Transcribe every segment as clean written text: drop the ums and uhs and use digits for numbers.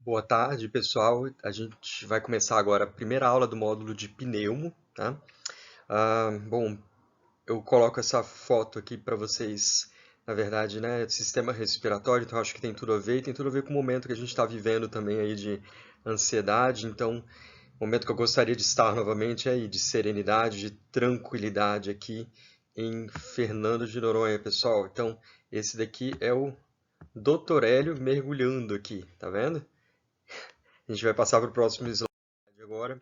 Boa tarde, pessoal. A gente vai começar agora a primeira aula do módulo de pneumo, tá? Bom, eu coloco essa foto aqui para vocês, na verdade, né, sistema respiratório, então acho que tem tudo a ver, e tem tudo a ver com o momento que a gente está vivendo também aí de ansiedade, então o momento que eu gostaria de estar novamente é aí, de serenidade, de tranquilidade aqui em Fernando de Noronha, pessoal. Então, esse daqui é o Dr. Hélio mergulhando aqui, tá vendo? A gente vai passar para o próximo slide agora.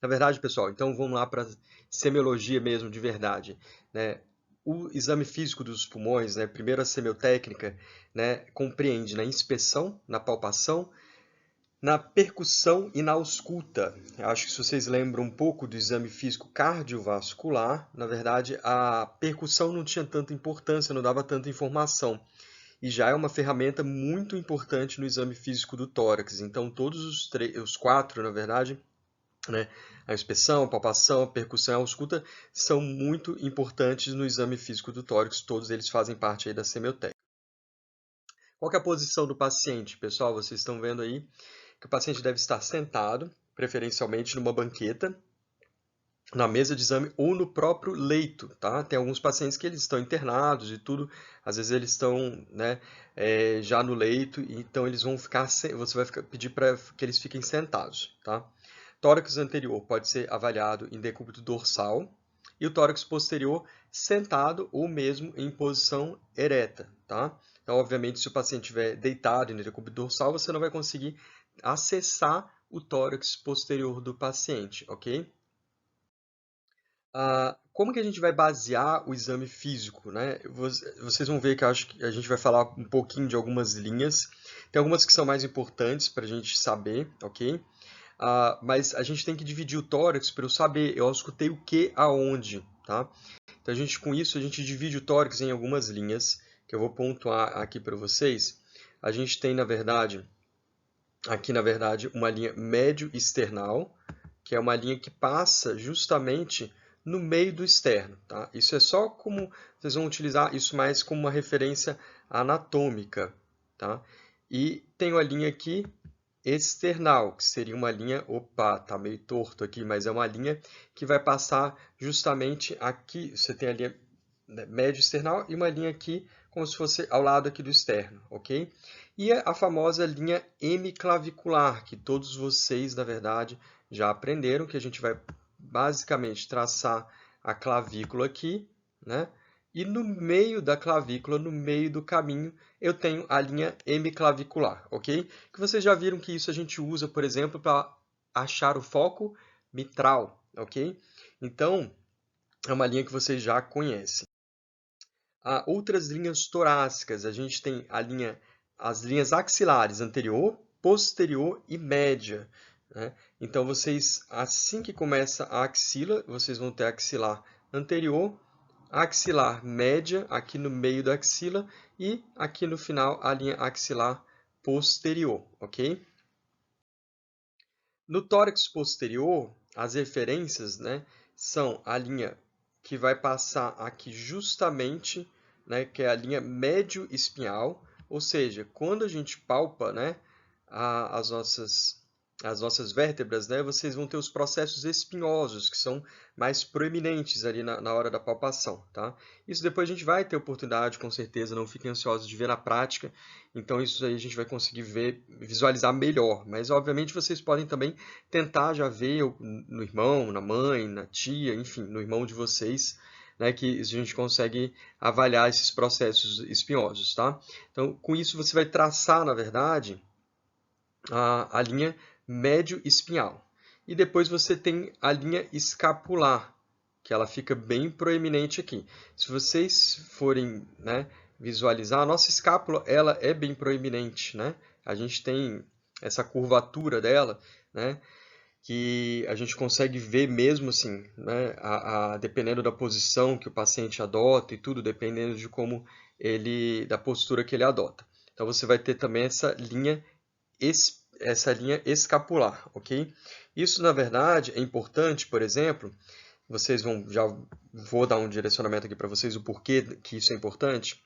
Na verdade, pessoal, então vamos lá para semiologia mesmo de verdade, né? O exame físico dos pulmões, né, primeiro a semiotécnica, né, compreende na inspeção, na palpação, na percussão e na ausculta. Eu acho que se vocês lembram um pouco do exame físico cardiovascular, na verdade a percussão não tinha tanta importância, não dava tanta informação. E já é uma ferramenta muito importante no exame físico do tórax. Então todos os quatro, na verdade, né? A inspeção, a palpação, a percussão e a ausculta são muito importantes no exame físico do tórax, todos eles fazem parte aí da semiotécnica. Qual que é a posição do paciente? Pessoal, vocês estão vendo aí que o paciente deve estar sentado, preferencialmente numa banqueta, na mesa de exame ou no próprio leito, tá? Tem alguns pacientes que eles estão internados e tudo, às vezes eles estão, né, já no leito, então eles vão ficar, você vai pedir para que eles fiquem sentados, tá? Tórax anterior pode ser avaliado em decúbito dorsal e o tórax posterior sentado ou mesmo em posição ereta, tá? Então, obviamente, se o paciente estiver deitado em decúbito dorsal, você não vai conseguir acessar o tórax posterior do paciente, ok? Como que a gente vai basear o exame físico, né? Vocês vão ver que eu acho que a gente vai falar um pouquinho de algumas linhas. Tem algumas que são mais importantes para a gente saber, ok? Mas a gente tem que dividir o tórax para eu saber, eu escutei o que aonde, tá? Então, com isso, a gente divide o tórax em algumas linhas, que eu vou pontuar aqui para vocês. A gente tem, aqui, na verdade, uma linha médio-external, que é uma linha que passa justamente no meio do externo, tá? Isso é só como, vocês vão utilizar isso mais como uma referência anatômica, tá? E tenho a linha aqui external, que seria uma linha, opa, tá meio torto aqui, mas é uma linha que vai passar justamente aqui, você tem a linha, né, médio external e uma linha aqui como se fosse ao lado aqui do externo, ok? E a famosa linha hemiclavicular, que todos vocês, na verdade, já aprenderam, que a gente vai basicamente traçar a clavícula aqui, né? E no meio da clavícula, no meio do caminho, eu tenho a linha hemiclavicular, ok? Que vocês já viram que isso a gente usa, por exemplo, para achar o foco mitral, ok? Então, é uma linha que vocês já conhecem. Há outras linhas torácicas, a gente tem as linhas axilares anterior, posterior e média, né? Então, vocês, assim que começa a axila, vocês vão ter a axilar anterior, a axilar média, aqui no meio da axila, e aqui no final a linha axilar posterior, ok? No tórax posterior, as referências, né, são a linha que vai passar aqui justamente, né, que é a linha médio-espinhal, ou seja, quando a gente palpa, né, as nossas vértebras, né, vocês vão ter os processos espinhosos, que são mais proeminentes ali na hora da palpação, tá? Isso depois a gente vai ter oportunidade, com certeza, não fiquem ansiosos de ver na prática, então isso aí a gente vai conseguir ver, visualizar melhor, mas obviamente vocês podem também tentar já ver no irmão, na mãe, na tia, enfim, no irmão de vocês, né, que a gente consegue avaliar esses processos espinhosos, tá? Então, com isso você vai traçar, na verdade, a linha médio-espinhal. E depois você tem a linha escapular, que ela fica bem proeminente aqui. Se vocês forem, né, visualizar, a nossa escápula ela é bem proeminente, né? A gente tem essa curvatura dela, né, que a gente consegue ver mesmo assim, né, dependendo da posição que o paciente adota e tudo, dependendo de como da postura que ele adota. Então você vai ter também essa linha escapular, ok? Isso, na verdade, é importante, por exemplo, já vou dar um direcionamento aqui para vocês, o porquê que isso é importante.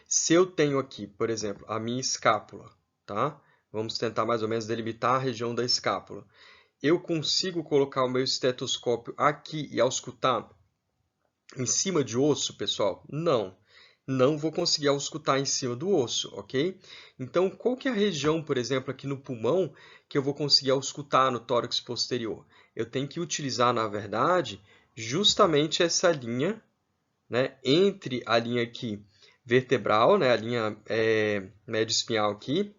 Se eu tenho aqui, por exemplo, a minha escápula, tá? vamos tentar mais ou menos delimitar a região da escápula. Eu consigo colocar o meu estetoscópio aqui e auscultar em cima de osso, pessoal? Não. Não vou conseguir auscultar em cima do osso, ok? Então, qual que é a região, por exemplo, aqui no pulmão, que eu vou conseguir auscultar no tórax posterior? Eu tenho que utilizar, na verdade, justamente essa linha, né, entre a linha aqui vertebral, né, a linha médio espinhal aqui,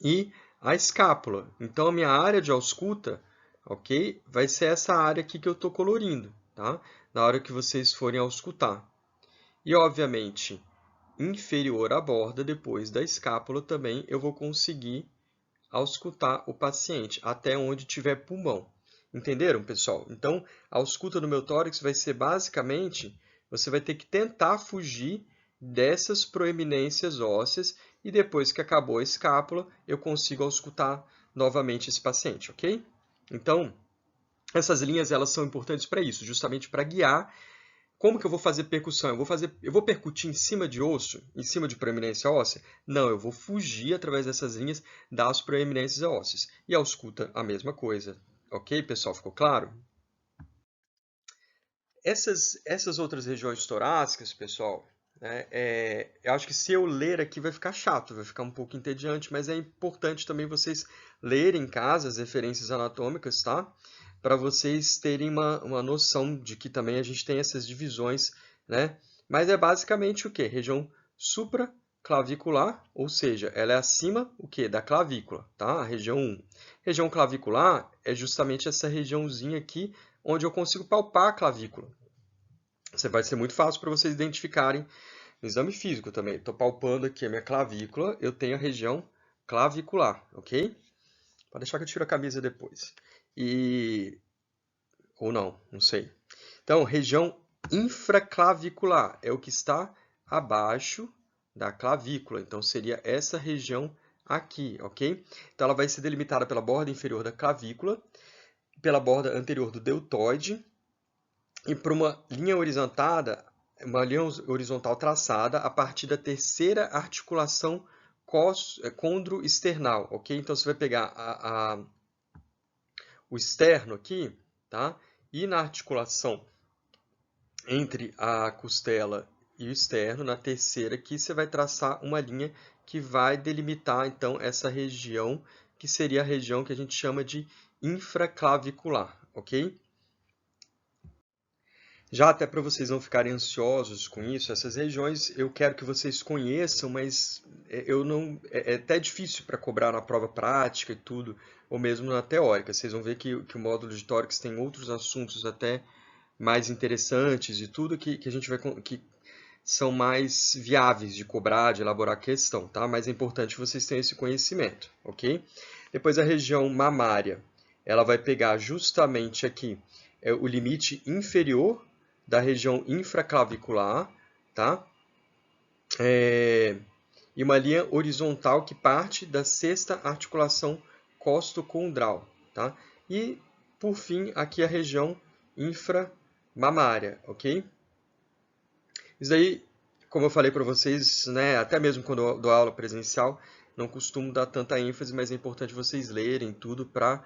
e a escápula. Então, a minha área de ausculta, ok, vai ser essa área aqui que eu estou colorindo, tá? Na hora que vocês forem auscultar. E, obviamente, inferior à borda, depois da escápula, também eu vou conseguir auscultar o paciente, até onde tiver pulmão. Entenderam, pessoal? Então, a ausculta do meu tórax vai ser basicamente, você vai ter que tentar fugir dessas proeminências ósseas e depois que acabou a escápula, eu consigo auscultar novamente esse paciente, ok? Então, essas linhas elas são importantes para isso, justamente para guiar. Como que eu vou fazer percussão? Eu vou percutir em cima de osso, em cima de proeminência óssea? Não, eu vou fugir através dessas linhas das proeminências ósseas. E a ausculta, a mesma coisa. Ok, pessoal? Ficou claro? Essas outras regiões torácicas, pessoal, né, eu acho que se eu ler aqui vai ficar chato, vai ficar um pouco entediante, mas é importante também vocês lerem em casa as referências anatômicas, tá? Para vocês terem uma noção de que também a gente tem essas divisões, né? Mas é basicamente o quê? Região supraclavicular, ou seja, ela é acima o quê? Da clavícula, tá? A região 1. Região clavicular é justamente essa regiãozinha aqui onde eu consigo palpar a clavícula. Vai ser muito fácil para vocês identificarem no exame físico também. Estou palpando aqui a minha clavícula, eu tenho a região clavicular, ok? Pode deixar que eu tiro a camisa depois. Ou não, não sei. Então, região infraclavicular é o que está abaixo da clavícula. Então, seria essa região aqui, ok? Então, ela vai ser delimitada pela borda inferior da clavícula, pela borda anterior do deltoide e por uma linha horizontal traçada a partir da terceira articulação condroesternal, ok? Então, você vai pegar o externo aqui, tá? E na articulação entre a costela e o externo, na terceira aqui, você vai traçar uma linha que vai delimitar, então, essa região, que seria a região que a gente chama de infraclavicular, ok? Já até para vocês não ficarem ansiosos com isso, essas regiões eu quero que vocês conheçam, mas eu não, é até difícil para cobrar na prova prática e tudo, ou mesmo na teórica. Vocês vão ver que o módulo de tórax tem outros assuntos até mais interessantes e tudo que a gente vai que são mais viáveis de cobrar, de elaborar a questão, tá? Mas é importante que vocês tenham esse conhecimento, ok? Depois a região mamária, ela vai pegar justamente aqui o limite inferior da região infraclavicular, tá? E uma linha horizontal que parte da sexta articulação costocondral, tá? E, por fim, aqui a região inframamária, ok? Isso aí, como eu falei para vocês, né, até mesmo quando eu dou aula presencial, não costumo dar tanta ênfase, mas é importante vocês lerem tudo para,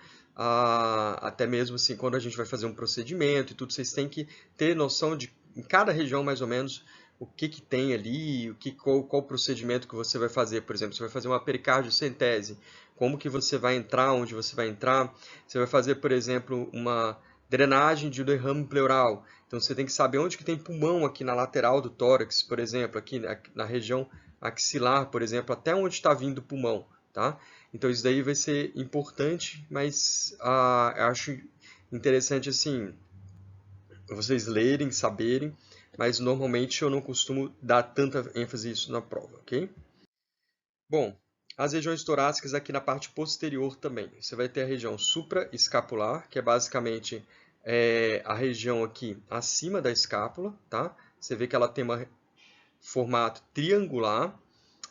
até mesmo assim, quando a gente vai fazer um procedimento e tudo, vocês têm que ter noção de, em cada região, mais ou menos, o que tem ali, qual procedimento que você vai fazer. Por exemplo, você vai fazer uma pericardiocentese, como que você vai entrar, onde você vai entrar. Você vai fazer, por exemplo, uma drenagem de derrame pleural. Então, você tem que saber onde que tem pulmão aqui na lateral do tórax, por exemplo, aqui na região axilar, por exemplo, até onde está vindo o pulmão, tá? Então, isso daí vai ser importante, mas eu acho interessante, assim, vocês lerem, saberem, mas normalmente eu não costumo dar tanta ênfase nisso na prova, ok? Bom, as regiões torácicas aqui na parte posterior também. Você vai ter a região supraescapular, que é basicamente a região aqui acima da escápula, tá? Você vê que ela tem um formato triangular.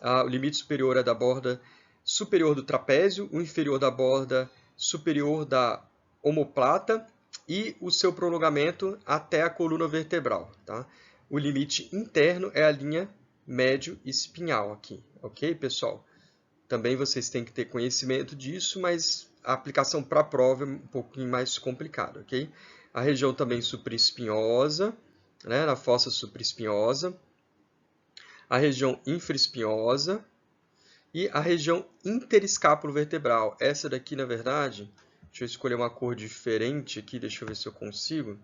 O limite superior é da borda superior do trapézio, o inferior da borda superior da omoplata e o seu prolongamento até a coluna vertebral, tá? O limite interno é a linha médio espinhal aqui, ok, pessoal? também vocês têm que ter conhecimento disso, mas a aplicação para a prova é um pouquinho mais complicada, ok? A região também supraespinhosa, né, na fossa supraespinhosa, a região infraespinhosa e a região interescápulo-vertebral. Essa daqui, na verdade, deixa eu escolher uma cor diferente aqui, deixa eu ver se eu consigo,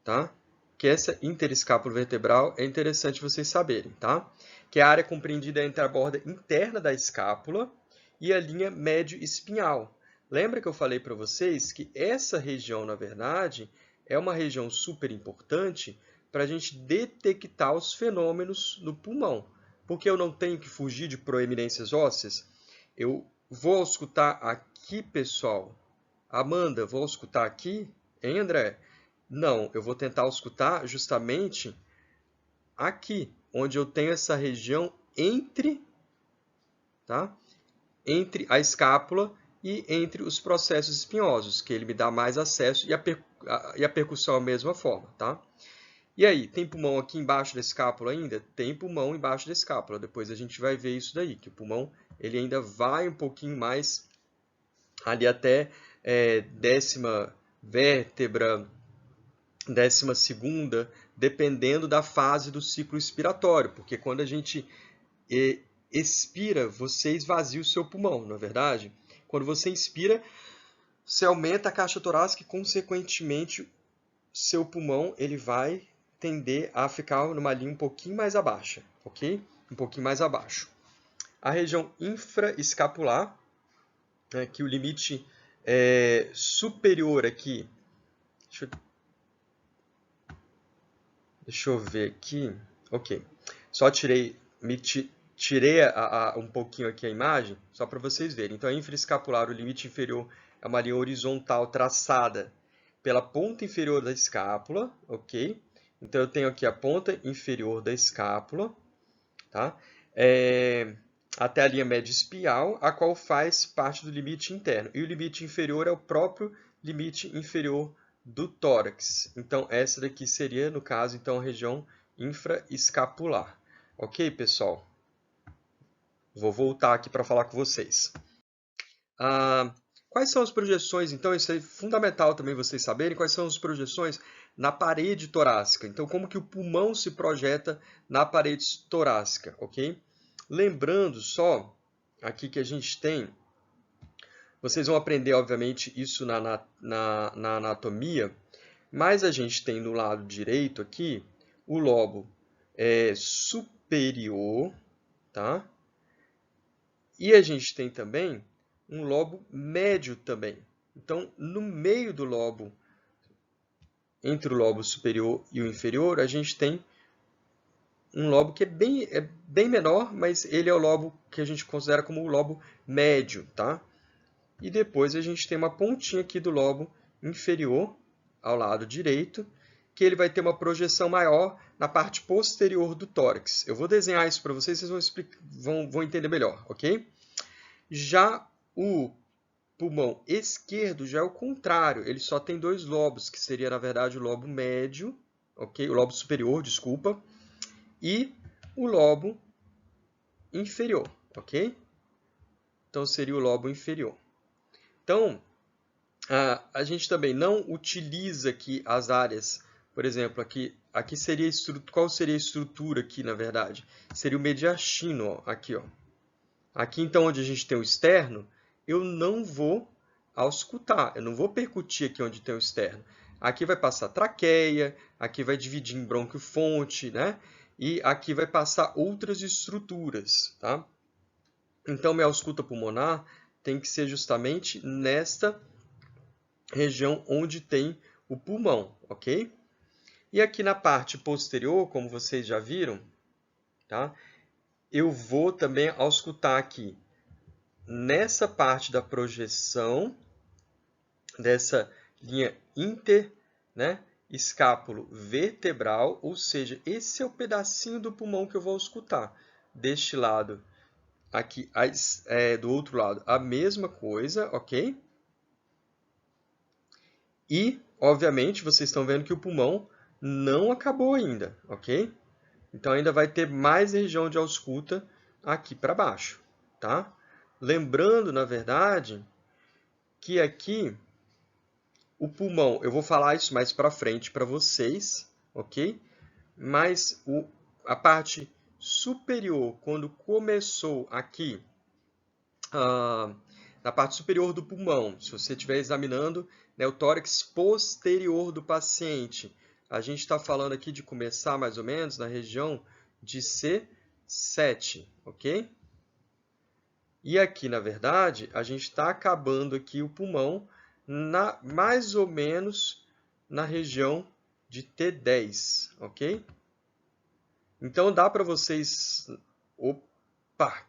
tá? Que essa interescápulo-vertebral é interessante vocês saberem, tá? Que é a área compreendida entre a borda interna da escápula e a linha médio-espinhal. Lembra que eu falei para vocês que essa região, na verdade, é uma região super importante para a gente detectar os fenômenos no pulmão. Porque eu não tenho que fugir de proeminências ósseas. Eu vou auscultar aqui, pessoal. Amanda, vou auscultar aqui? Hein, André? Não, eu vou tentar auscultar justamente aqui, onde eu tenho essa região entre, tá? Entre a escápula e entre os processos espinhosos, que ele me dá mais acesso e a percussão é a mesma forma, tá? E aí, tem pulmão aqui embaixo da escápula ainda? Tem pulmão embaixo da escápula. Depois a gente vai ver isso daí, que o pulmão ele ainda vai um pouquinho mais ali até décima vértebra, 12ª, dependendo da fase do ciclo expiratório, porque quando a gente expira, você esvazia o seu pulmão, não é verdade? Quando você inspira, você aumenta a caixa torácica e, consequentemente, seu pulmão ele vai tender a ficar numa linha um pouquinho mais abaixo, ok? Um pouquinho mais abaixo. A região infraescapular, né, que o limite superior aqui, deixa eu ver aqui, ok. Só tirei um pouquinho aqui a imagem, só para vocês verem. Então, a infraescapular, o limite inferior é uma linha horizontal traçada pela ponta inferior da escápula, ok? Então, eu tenho aqui a ponta inferior da escápula, tá? Até a linha média espial, a qual faz parte do limite interno. E o limite inferior é o próprio limite inferior do tórax. Então, essa daqui seria, no caso, então, a região infraescapular. Ok, pessoal? Vou voltar aqui para falar com vocês. Quais são as projeções, então, isso é fundamental também vocês saberem, quais são as projeções na parede torácica. Então, como que o pulmão se projeta na parede torácica, ok? Lembrando só, aqui que a gente tem, vocês vão aprender, obviamente, isso na anatomia, mas a gente tem no lado direito aqui, o lobo superior, tá? E a gente tem também um lobo médio também. Então, no meio do lobo, entre o lobo superior e o inferior, a gente tem um lobo que é bem menor, mas ele é o lobo que a gente considera como o lobo médio, tá? E depois a gente tem uma pontinha aqui do lobo inferior, ao lado direito, que ele vai ter uma projeção maior na parte posterior do tórax. Eu vou desenhar isso para vocês, vocês vão entender melhor, ok? Já o pulmão esquerdo já é o contrário, ele só tem dois lobos, que seria, na verdade, o lobo médio, ok? O lobo superior, desculpa, e o lobo inferior, ok? Então, seria o lobo inferior. Então, a gente também não utiliza aqui as áreas, por exemplo, aqui seria qual seria a estrutura aqui, na verdade? Seria o mediastino, ó, aqui, ó. Aqui, então, onde a gente tem o externo, eu não vou auscultar, eu não vou percutir aqui onde tem o externo. Aqui vai passar traqueia, aqui vai dividir em brônquio-fonte, né? E aqui vai passar outras estruturas, tá? Então, minha ausculta pulmonar tem que ser justamente nesta região onde tem o pulmão, ok? E aqui na parte posterior, como vocês já viram, tá? Eu vou também auscultar aqui nessa parte da projeção dessa linha escápulo vertebral, ou seja, esse é o pedacinho do pulmão que eu vou auscultar. Deste lado, aqui do outro lado, a mesma coisa, ok? E, obviamente, vocês estão vendo que o pulmão não acabou ainda, ok? Então, ainda vai ter mais região de ausculta aqui para baixo, tá? Lembrando, na verdade, que aqui o pulmão, eu vou falar isso mais para frente para vocês, ok? Mas a parte superior, quando começou aqui, na parte superior do pulmão, se você estiver examinando, né, o tórax posterior do paciente, a gente está falando aqui de começar mais ou menos na região de C7, ok? E aqui, na verdade, a gente está acabando aqui o pulmão mais ou menos na região de T10, ok? Então dá para vocês... Opa!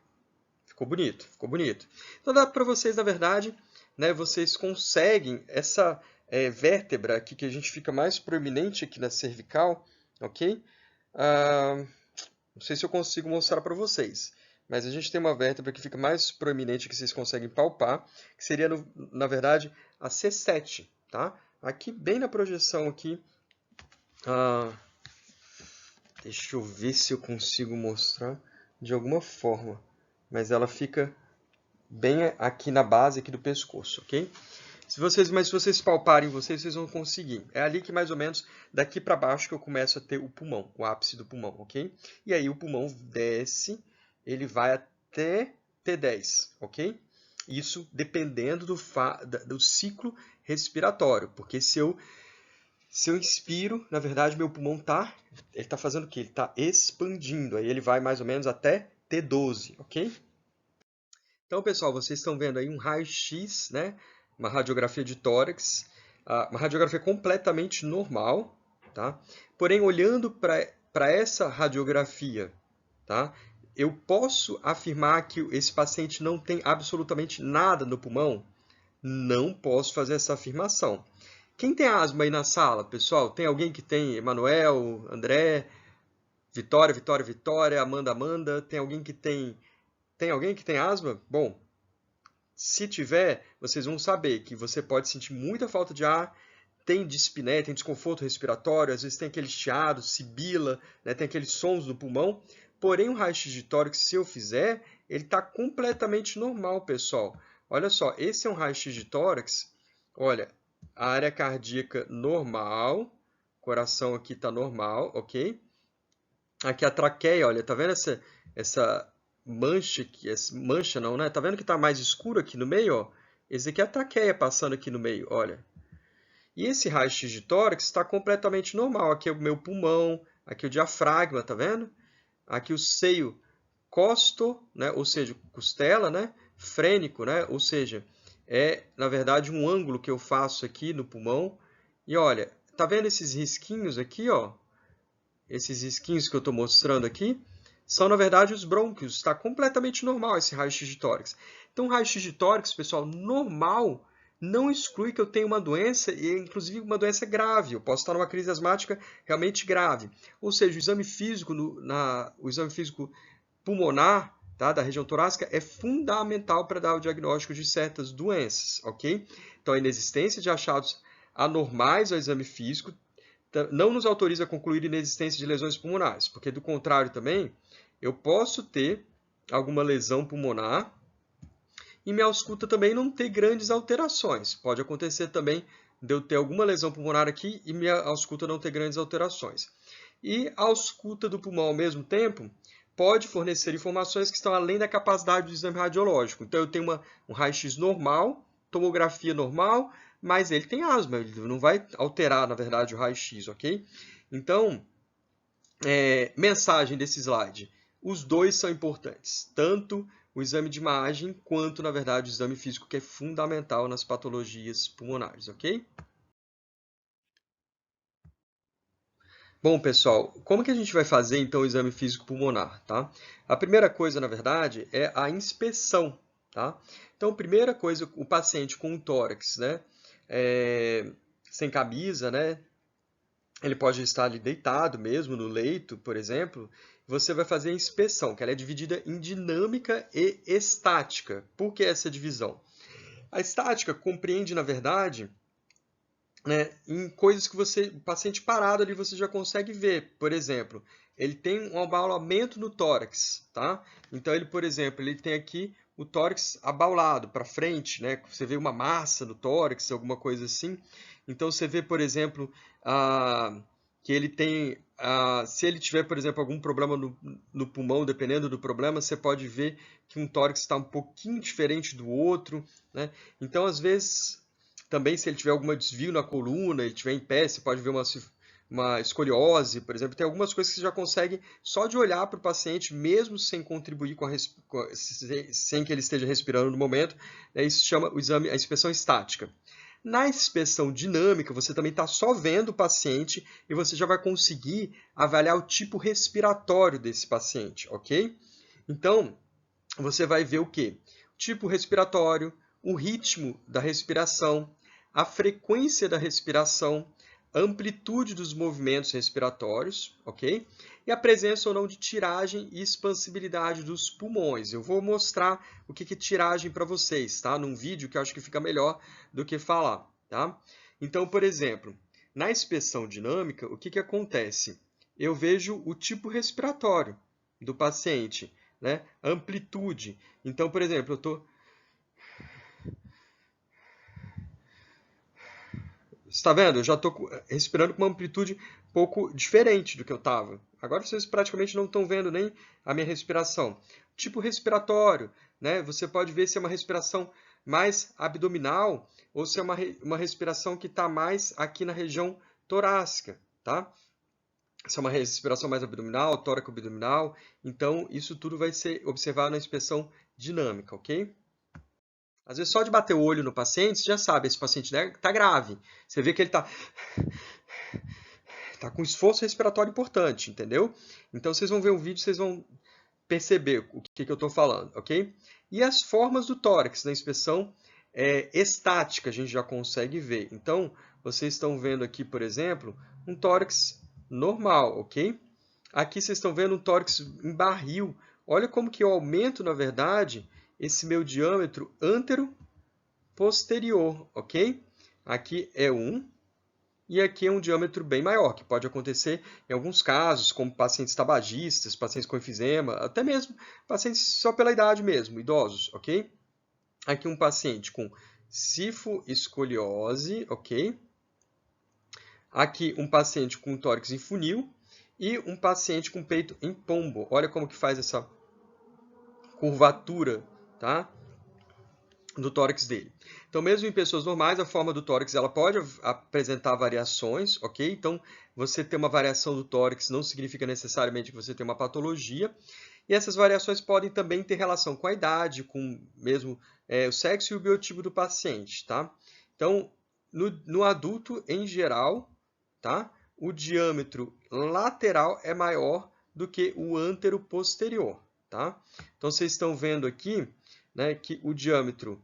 Ficou bonito, ficou bonito. Então dá para vocês, na verdade, né, vocês conseguem essa vértebra aqui que a gente fica mais proeminente aqui na cervical, ok? Não sei se eu consigo mostrar para vocês, mas a gente tem uma vértebra que fica mais proeminente que vocês conseguem palpar, que seria, na verdade, a C7, tá? Aqui, bem na projeção aqui, deixa eu ver se eu consigo mostrar de alguma forma, mas ela fica bem aqui na base aqui do pescoço, ok? Mas se vocês palparem vocês vão conseguir. É ali que mais ou menos daqui para baixo que eu começo a ter o pulmão, o ápice do pulmão, ok? E aí o pulmão desce, ele vai até T10, ok? Isso dependendo do ciclo respiratório, porque se eu inspiro, na verdade meu pulmão ele tá fazendo o quê? Ele está expandindo, aí ele vai mais ou menos até T12, ok? Então, pessoal, vocês estão vendo aí um raio-x, né? Uma radiografia de tórax, uma radiografia completamente normal, tá? Porém, olhando para essa radiografia, tá? Eu posso afirmar que esse paciente não tem absolutamente nada no pulmão? Não posso fazer essa afirmação. Quem tem asma aí na sala, pessoal? Tem alguém que tem? Emanuel, André, Vitória, Vitória, Vitória, Amanda, Amanda? Tem alguém que tem... Tem alguém que tem asma? Bom, se tiver, vocês vão saber que você pode sentir muita falta de ar, tem dispneia, tem desconforto respiratório, às vezes tem aquele chiado, sibila, né, tem aqueles sons do pulmão. Porém, o raio-x de tórax, se eu fizer, ele está completamente normal, pessoal. Olha só, esse é um raio-x de tórax. Olha, a área cardíaca normal, coração aqui está normal, ok? Aqui a traqueia, olha, tá vendo essa mancha aqui? Essa mancha não, né? Tá vendo que tá mais escuro aqui no meio, ó? Esse aqui é a traqueia passando aqui no meio, olha. E esse raio-x de tórax está completamente normal. Aqui é o meu pulmão, aqui o diafragma, tá vendo? Aqui o seio costo, né? Ou seja, costela, né? Frênico, né? Ou seja, é, na verdade, um ângulo que eu faço aqui no pulmão. E olha, tá vendo esses risquinhos aqui, ó? Esses risquinhos que eu estou mostrando aqui, são, na verdade, os brônquios. Está completamente normal esse raio-x de tórax. Então, raio-x de tórax, pessoal, normal, não exclui que eu tenha uma doença, e inclusive uma doença grave. Eu posso estar numa crise asmática realmente grave. Ou seja, o exame físico, o exame físico pulmonar, tá, da região torácica é fundamental para dar o diagnóstico de certas doenças, ok? Então, a inexistência de achados anormais ao exame físico não nos autoriza a concluir inexistência de lesões pulmonares, porque do contrário também, eu posso ter alguma lesão pulmonar e minha ausculta também não ter grandes alterações. Pode acontecer também de eu ter alguma lesão pulmonar aqui e minha ausculta não ter grandes alterações. E a ausculta do pulmão ao mesmo tempo pode fornecer informações que estão além da capacidade do exame radiológico. Então eu tenho um raio-x normal, tomografia normal, mas ele tem asma, ele não vai alterar, na verdade, o raio-x, ok? Então, mensagem desse slide. Os dois são importantes, tanto o exame de imagem quanto, na verdade, o exame físico, que é fundamental nas patologias pulmonares, ok? Bom, pessoal, como que a gente vai fazer, então, o exame físico pulmonar, tá? A primeira coisa, na verdade, é a inspeção, tá? Então, primeira coisa, o paciente com um tórax, né, sem camisa, né, ele pode estar ali deitado mesmo, no leito, por exemplo, você vai fazer a inspeção, que ela é dividida em dinâmica e estática. Por que essa divisão? A estática compreende, na verdade, né, em coisas que o paciente parado ali você já consegue ver. Por exemplo, ele tem um abalamento no tórax, tá? Então ele, por exemplo, ele tem aqui o tórax abaulado para frente, né? Você vê uma massa no tórax, alguma coisa assim. Então você vê, por exemplo, que ele tem, se ele tiver, por exemplo, algum problema no pulmão, dependendo do problema, você pode ver que um tórax está um pouquinho diferente do outro, né? Então, às vezes, também se ele tiver algum desvio na coluna, ele estiver em pé, você pode ver uma escoliose, por exemplo. Tem algumas coisas que você já consegue só de olhar para o paciente, mesmo sem contribuir sem que ele esteja respirando no momento, né? Isso se chama o exame, a inspeção estática. Na inspeção dinâmica, você também está só vendo o paciente e você já vai conseguir avaliar o tipo respiratório desse paciente, ok? Então, você vai ver o quê? O tipo respiratório, o ritmo da respiração, a frequência da respiração, a amplitude dos movimentos respiratórios, ok? E a presença ou não de tiragem e expansibilidade dos pulmões. Eu vou mostrar o que é tiragem para vocês, tá? Num vídeo que eu acho que fica melhor do que falar, tá? Então, por exemplo, na inspeção dinâmica, o que acontece? Eu vejo o tipo respiratório do paciente, né? Amplitude. Então, por exemplo, eu estou... Está vendo? Eu já estou respirando com uma amplitude um pouco diferente do que eu estava. Agora vocês praticamente não estão vendo nem a minha respiração. Tipo respiratório, né? Você pode ver se é uma respiração mais abdominal ou se é uma respiração que está mais aqui na região torácica, tá? Se é uma respiração mais abdominal, tóraco-abdominal. Então, isso tudo vai ser observado na inspeção dinâmica, ok? Às vezes, só de bater o olho no paciente, você já sabe, esse paciente está grave. Você vê que ele está com esforço respiratório importante, entendeu? Então, vocês vão ver o vídeo, vocês vão perceber o que eu estou falando, ok? E as formas do tórax na inspeção estática, a gente já consegue ver. Então, vocês estão vendo aqui, por exemplo, um tórax normal, ok? Aqui vocês estão vendo um tórax em barril. Olha como que eu aumento, na verdade, esse meu diâmetro antero-posterior, ok? Aqui é 1 e aqui é um diâmetro bem maior, que pode acontecer em alguns casos, como pacientes tabagistas, pacientes com enfisema, até mesmo pacientes só pela idade mesmo, idosos, ok? Aqui um paciente com cifoescoliose, ok? Aqui um paciente com tórax em funil e um paciente com peito em pombo. Olha como que faz essa curvatura, tá? Do tórax dele. Então, mesmo em pessoas normais, a forma do tórax ela pode apresentar variações, ok? Então, você ter uma variação do tórax não significa necessariamente que você tem uma patologia. E essas variações podem também ter relação com a idade, com mesmo o sexo e o biotipo do paciente, tá? Então, no adulto, em geral, tá? O diâmetro lateral é maior do que o antero-posterior, tá? Então, vocês estão vendo aqui, né, que o diâmetro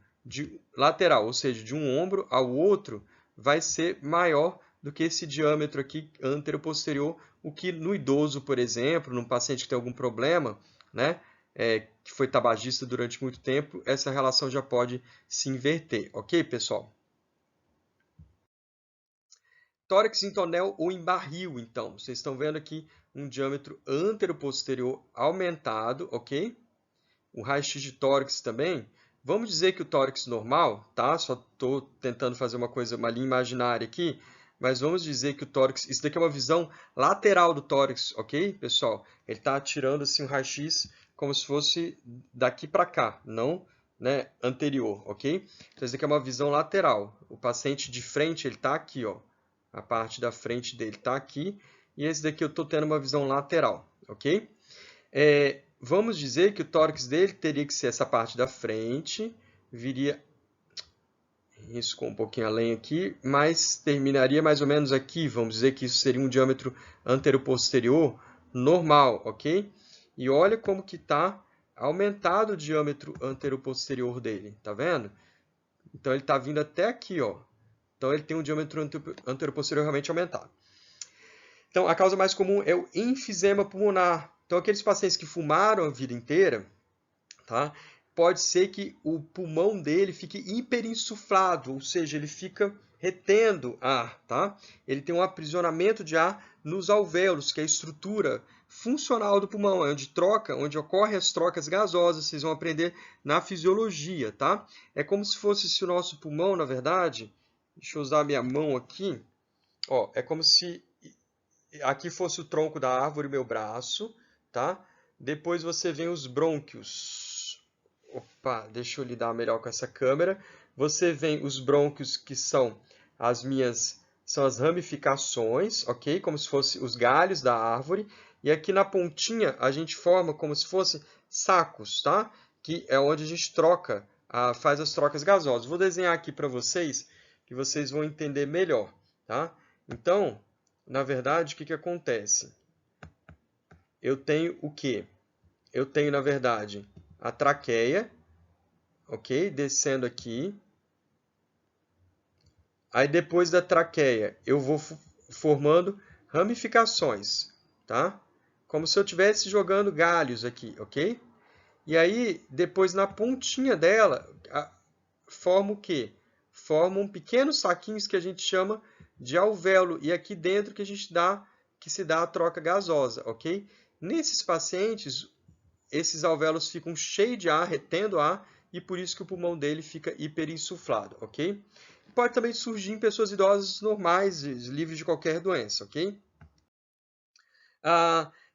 lateral, ou seja, de um ombro ao outro, vai ser maior do que esse diâmetro aqui antero-posterior, o que no idoso, por exemplo, num paciente que tem algum problema, né, que foi tabagista durante muito tempo, essa relação já pode se inverter, ok, pessoal? Tórax em tonel ou em barril, então. Vocês estão vendo aqui um diâmetro antero-posterior aumentado, ok? O raio-x de tórax também. Vamos dizer que o tórax normal, tá? Só estou tentando fazer uma linha imaginária aqui, mas vamos dizer que o tórax... Isso daqui é uma visão lateral do tórax, ok, pessoal? Ele está tirando assim, um raio-x como se fosse daqui para cá, não, né, anterior, ok? Então, isso daqui é uma visão lateral. O paciente de frente, ele está aqui, ó. A parte da frente dele está aqui, e esse daqui eu estou tendo uma visão lateral, ok? Vamos dizer que o tórax dele teria que ser essa parte da frente, viria, riscou um pouquinho além aqui, mas terminaria mais ou menos aqui, vamos dizer que isso seria um diâmetro antero-posterior normal, ok? E olha como que está aumentado o diâmetro antero-posterior dele, tá vendo? Então ele está vindo até aqui, ó. Então, ele tem um diâmetro antero-posterior realmente aumentado. Então, a causa mais comum é o enfisema pulmonar. Então, aqueles pacientes que fumaram a vida inteira, tá? Pode ser que o pulmão dele fique hiperinsuflado, ou seja, ele fica retendo ar, tá? Ele tem um aprisionamento de ar nos alvéolos, que é a estrutura funcional do pulmão, é onde ocorrem as trocas gasosas, vocês vão aprender na fisiologia, tá? É como se fosse se o nosso pulmão, na verdade, deixa eu usar a minha mão aqui, ó, é como se aqui fosse o tronco da árvore, meu braço, tá? Depois você vem os brônquios. Opa, deixa eu lidar melhor com essa câmera. Você vem os brônquios, que são são as ramificações, ok? Como se fossem os galhos da árvore. E aqui na pontinha a gente forma como se fossem sacos, tá? Que é onde a gente faz as trocas gasosas. Vou desenhar aqui para vocês, que vocês vão entender melhor, tá? Então, na verdade, o que acontece? Eu tenho o quê? Eu tenho, na verdade, a traqueia, ok? Descendo aqui. Aí, depois da traqueia, eu vou formando ramificações, tá? Como se eu estivesse jogando galhos aqui, ok? E aí, depois, na pontinha dela, forma o quê? Formam pequenos saquinhos que a gente chama de alvéolo. E aqui dentro que se dá a troca gasosa, ok? Nesses pacientes, esses alvéolos ficam cheios de ar, retendo ar, e por isso que o pulmão dele fica hiperinsuflado, ok? Pode também surgir em pessoas idosas normais, livres de qualquer doença, ok?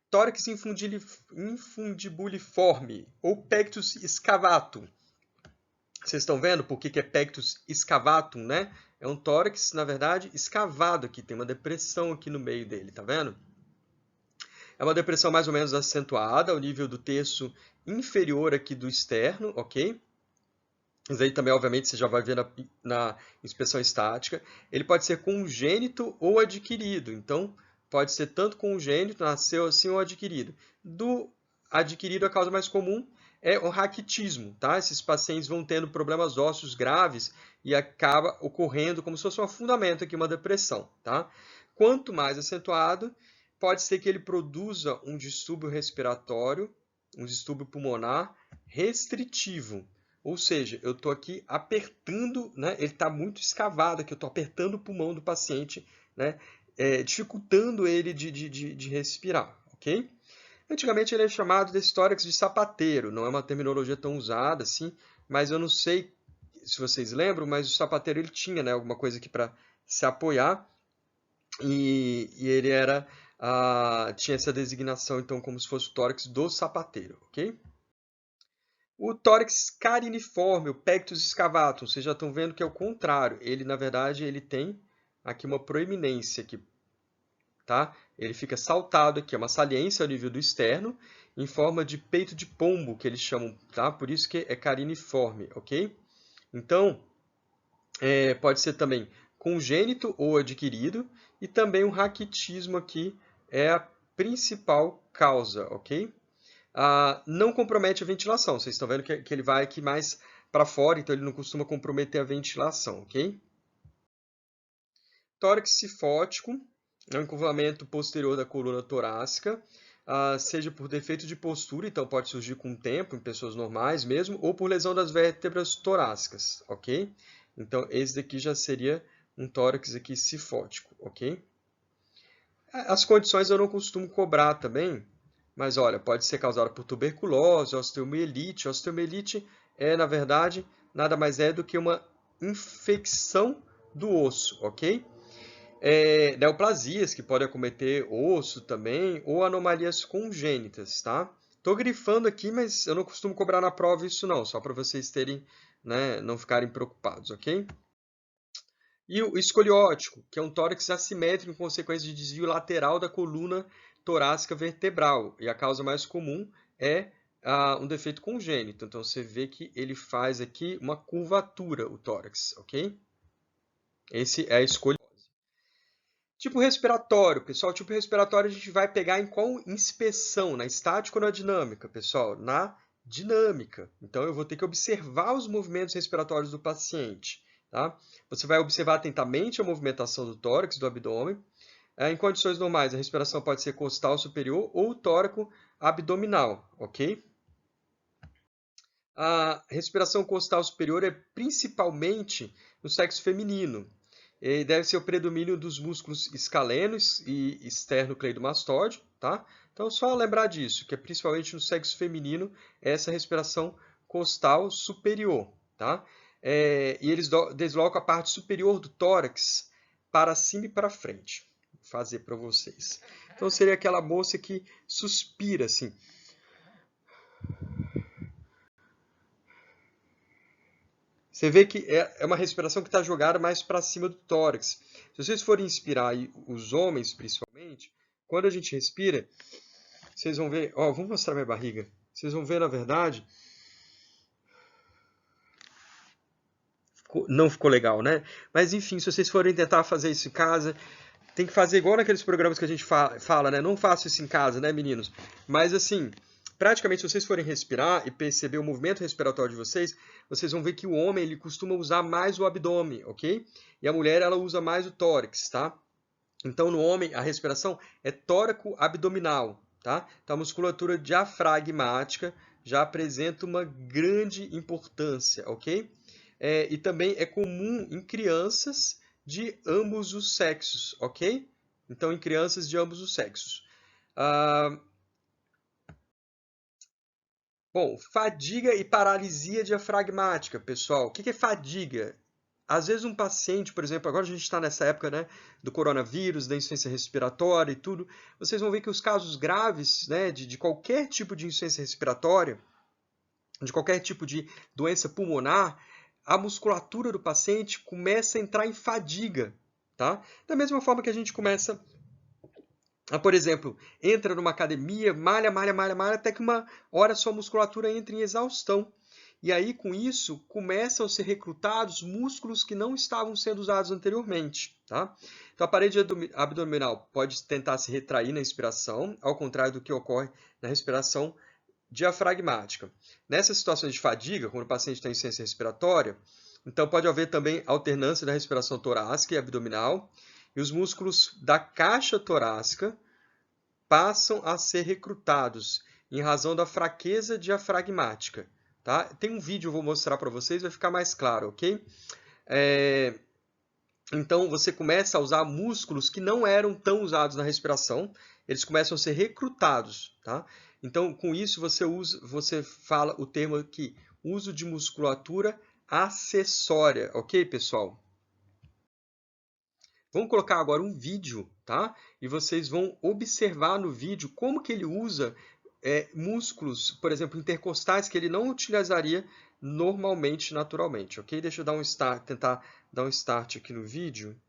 Tórax infundibuliforme, ou pectus excavatum. Vocês estão vendo por que é pectus excavatum, né? É um tórax, na verdade, escavado aqui. Tem uma depressão aqui no meio dele, tá vendo? É uma depressão mais ou menos acentuada, ao nível do terço inferior aqui do externo, ok? Isso aí também, obviamente, você já vai ver na inspeção estática. Ele pode ser congênito ou adquirido. Então, pode ser tanto congênito, nasceu assim, ou adquirido. Do adquirido, a causa mais comum é o raquitismo, tá? Esses pacientes vão tendo problemas ósseos graves e acaba ocorrendo como se fosse um afundamento aqui, uma depressão, tá? Quanto mais acentuado, pode ser que ele produza um distúrbio respiratório, um distúrbio pulmonar restritivo. Ou seja, eu estou aqui apertando, né? Ele está muito escavado aqui, eu estou apertando o pulmão do paciente, né? Dificultando ele de respirar, ok? Antigamente ele é chamado desse tórax de sapateiro, não é uma terminologia tão usada assim, mas eu não sei se vocês lembram, mas o sapateiro ele tinha, né, alguma coisa aqui para se apoiar e ele tinha essa designação então como se fosse o tórax do sapateiro, ok? O tórax cariniforme, o pectus excavatum, vocês já estão vendo que é o contrário. Ele, na verdade, ele tem aqui uma proeminência aqui, tá? Ele fica saltado aqui, é uma saliência ao nível do externo, em forma de peito de pombo, que eles chamam, tá? Por isso que é cariniforme, ok? Então, pode ser também congênito ou adquirido, e também o raquitismo aqui é a principal causa, ok? Não compromete a ventilação. Vocês estão vendo que ele vai aqui mais para fora, então ele não costuma comprometer a ventilação, ok? Tórax cifótico é um encurvamento posterior da coluna torácica, seja por defeito de postura, então pode surgir com o tempo, em pessoas normais mesmo, ou por lesão das vértebras torácicas, ok? Então, esse daqui já seria um tórax aqui cifótico, ok? As condições eu não costumo cobrar também, mas olha, pode ser causada por tuberculose, osteomielite. Osteomielite é, na verdade, nada mais é do que uma infecção do osso, ok? Neoplasias que podem acometer osso também, ou anomalias congênitas, tá? Estou grifando aqui, mas eu não costumo cobrar na prova isso não, só para vocês terem, né, não ficarem preocupados, ok? E o escoliótico, que é um tórax assimétrico em consequência de desvio lateral da coluna torácica vertebral. E a causa mais comum é um defeito congênito. Então, você vê que ele faz aqui uma curvatura, o tórax, ok? Esse é a escoliose. Tipo respiratório, pessoal. Tipo respiratório a gente vai pegar em qual inspeção? Na estática ou na dinâmica, pessoal? Na dinâmica. Então, eu vou ter que observar os movimentos respiratórios do paciente. Tá? Você vai observar atentamente a movimentação do tórax, do abdômen. Em condições normais, a respiração pode ser costal superior ou tóraco-abdominal, ok? A respiração costal superior é principalmente no sexo feminino. E deve ser o predomínio dos músculos escalenos e externo-cleidomastóide, tá? Então, só lembrar disso, que é principalmente no sexo feminino, essa respiração costal superior, tá? E eles deslocam a parte superior do tórax para cima e para frente. Vou fazer para vocês. Então, seria aquela moça que suspira, assim. Você vê que é uma respiração que está jogada mais para cima do tórax. Se vocês forem inspirar, os homens principalmente, quando a gente respira, vocês vão ver... Ó, vou mostrar minha barriga. Vocês vão ver, na verdade... Não ficou legal, né? Mas, enfim, se vocês forem tentar fazer isso em casa, tem que fazer igual naqueles programas que a gente fala, né? Não façam isso em casa, né, meninos? Mas, assim... Praticamente, se vocês forem respirar e perceber o movimento respiratório de vocês, vocês vão ver que o homem ele costuma usar mais o abdômen, ok? E a mulher ela usa mais o tórax, tá? Então, no homem, a respiração é tóraco-abdominal, tá? Então, a musculatura diafragmática já apresenta uma grande importância, ok? E também é comum em crianças de ambos os sexos, ok? Então, em crianças de ambos os sexos. Bom, fadiga e paralisia diafragmática, pessoal. O que é fadiga? Às vezes um paciente, por exemplo, agora a gente está nessa época, né, do coronavírus, da insuficiência respiratória e tudo, vocês vão ver que os casos graves, né, de qualquer tipo de insuficiência respiratória, de qualquer tipo de doença pulmonar, a musculatura do paciente começa a entrar em fadiga, tá? Da mesma forma que a gente começa por exemplo, entra numa academia, malha, malha, malha, malha, até que uma hora sua musculatura entra em exaustão. E aí, com isso, começam a ser recrutados músculos que não estavam sendo usados anteriormente. Tá? Então, a parede abdominal pode tentar se retrair na inspiração, ao contrário do que ocorre na respiração diafragmática. Nessas situações de fadiga, quando o paciente está em insuficiência respiratória, então pode haver também alternância da respiração torácica e abdominal, e os músculos da caixa torácica passam a ser recrutados em razão da fraqueza diafragmática. Tá? Tem um vídeo que eu vou mostrar para vocês, vai ficar mais claro, ok? Então, você começa a usar músculos que não eram tão usados na respiração, eles começam a ser recrutados. Tá? Então, com isso, você fala o termo aqui, uso de musculatura acessória, ok, pessoal? Vamos colocar agora um vídeo, tá? E vocês vão observar no vídeo como que ele usa músculos, por exemplo, intercostais que ele não utilizaria normalmente, naturalmente, ok? Deixa eu dar um start, tentar dar um start aqui no vídeo.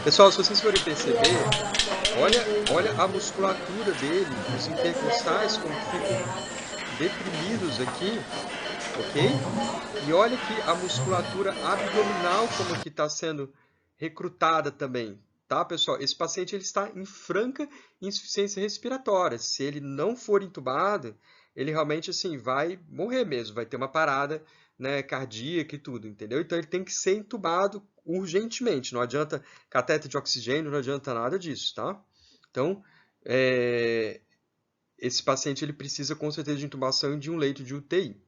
Pessoal, se vocês forem perceber, olha a musculatura dele, os intercostais como ficam deprimidos aqui, ok? E olha que a musculatura abdominal como que está sendo recrutada também, tá, pessoal? Esse paciente ele está em franca insuficiência respiratória. Se ele não for entubado, ele realmente assim vai morrer mesmo, vai ter uma parada, né, cardíaca e tudo, entendeu? Então ele tem que ser entubado urgentemente. Não adianta catéter de oxigênio, não adianta nada disso, tá? Então, esse paciente ele precisa com certeza de intubação e de um leito de UTI.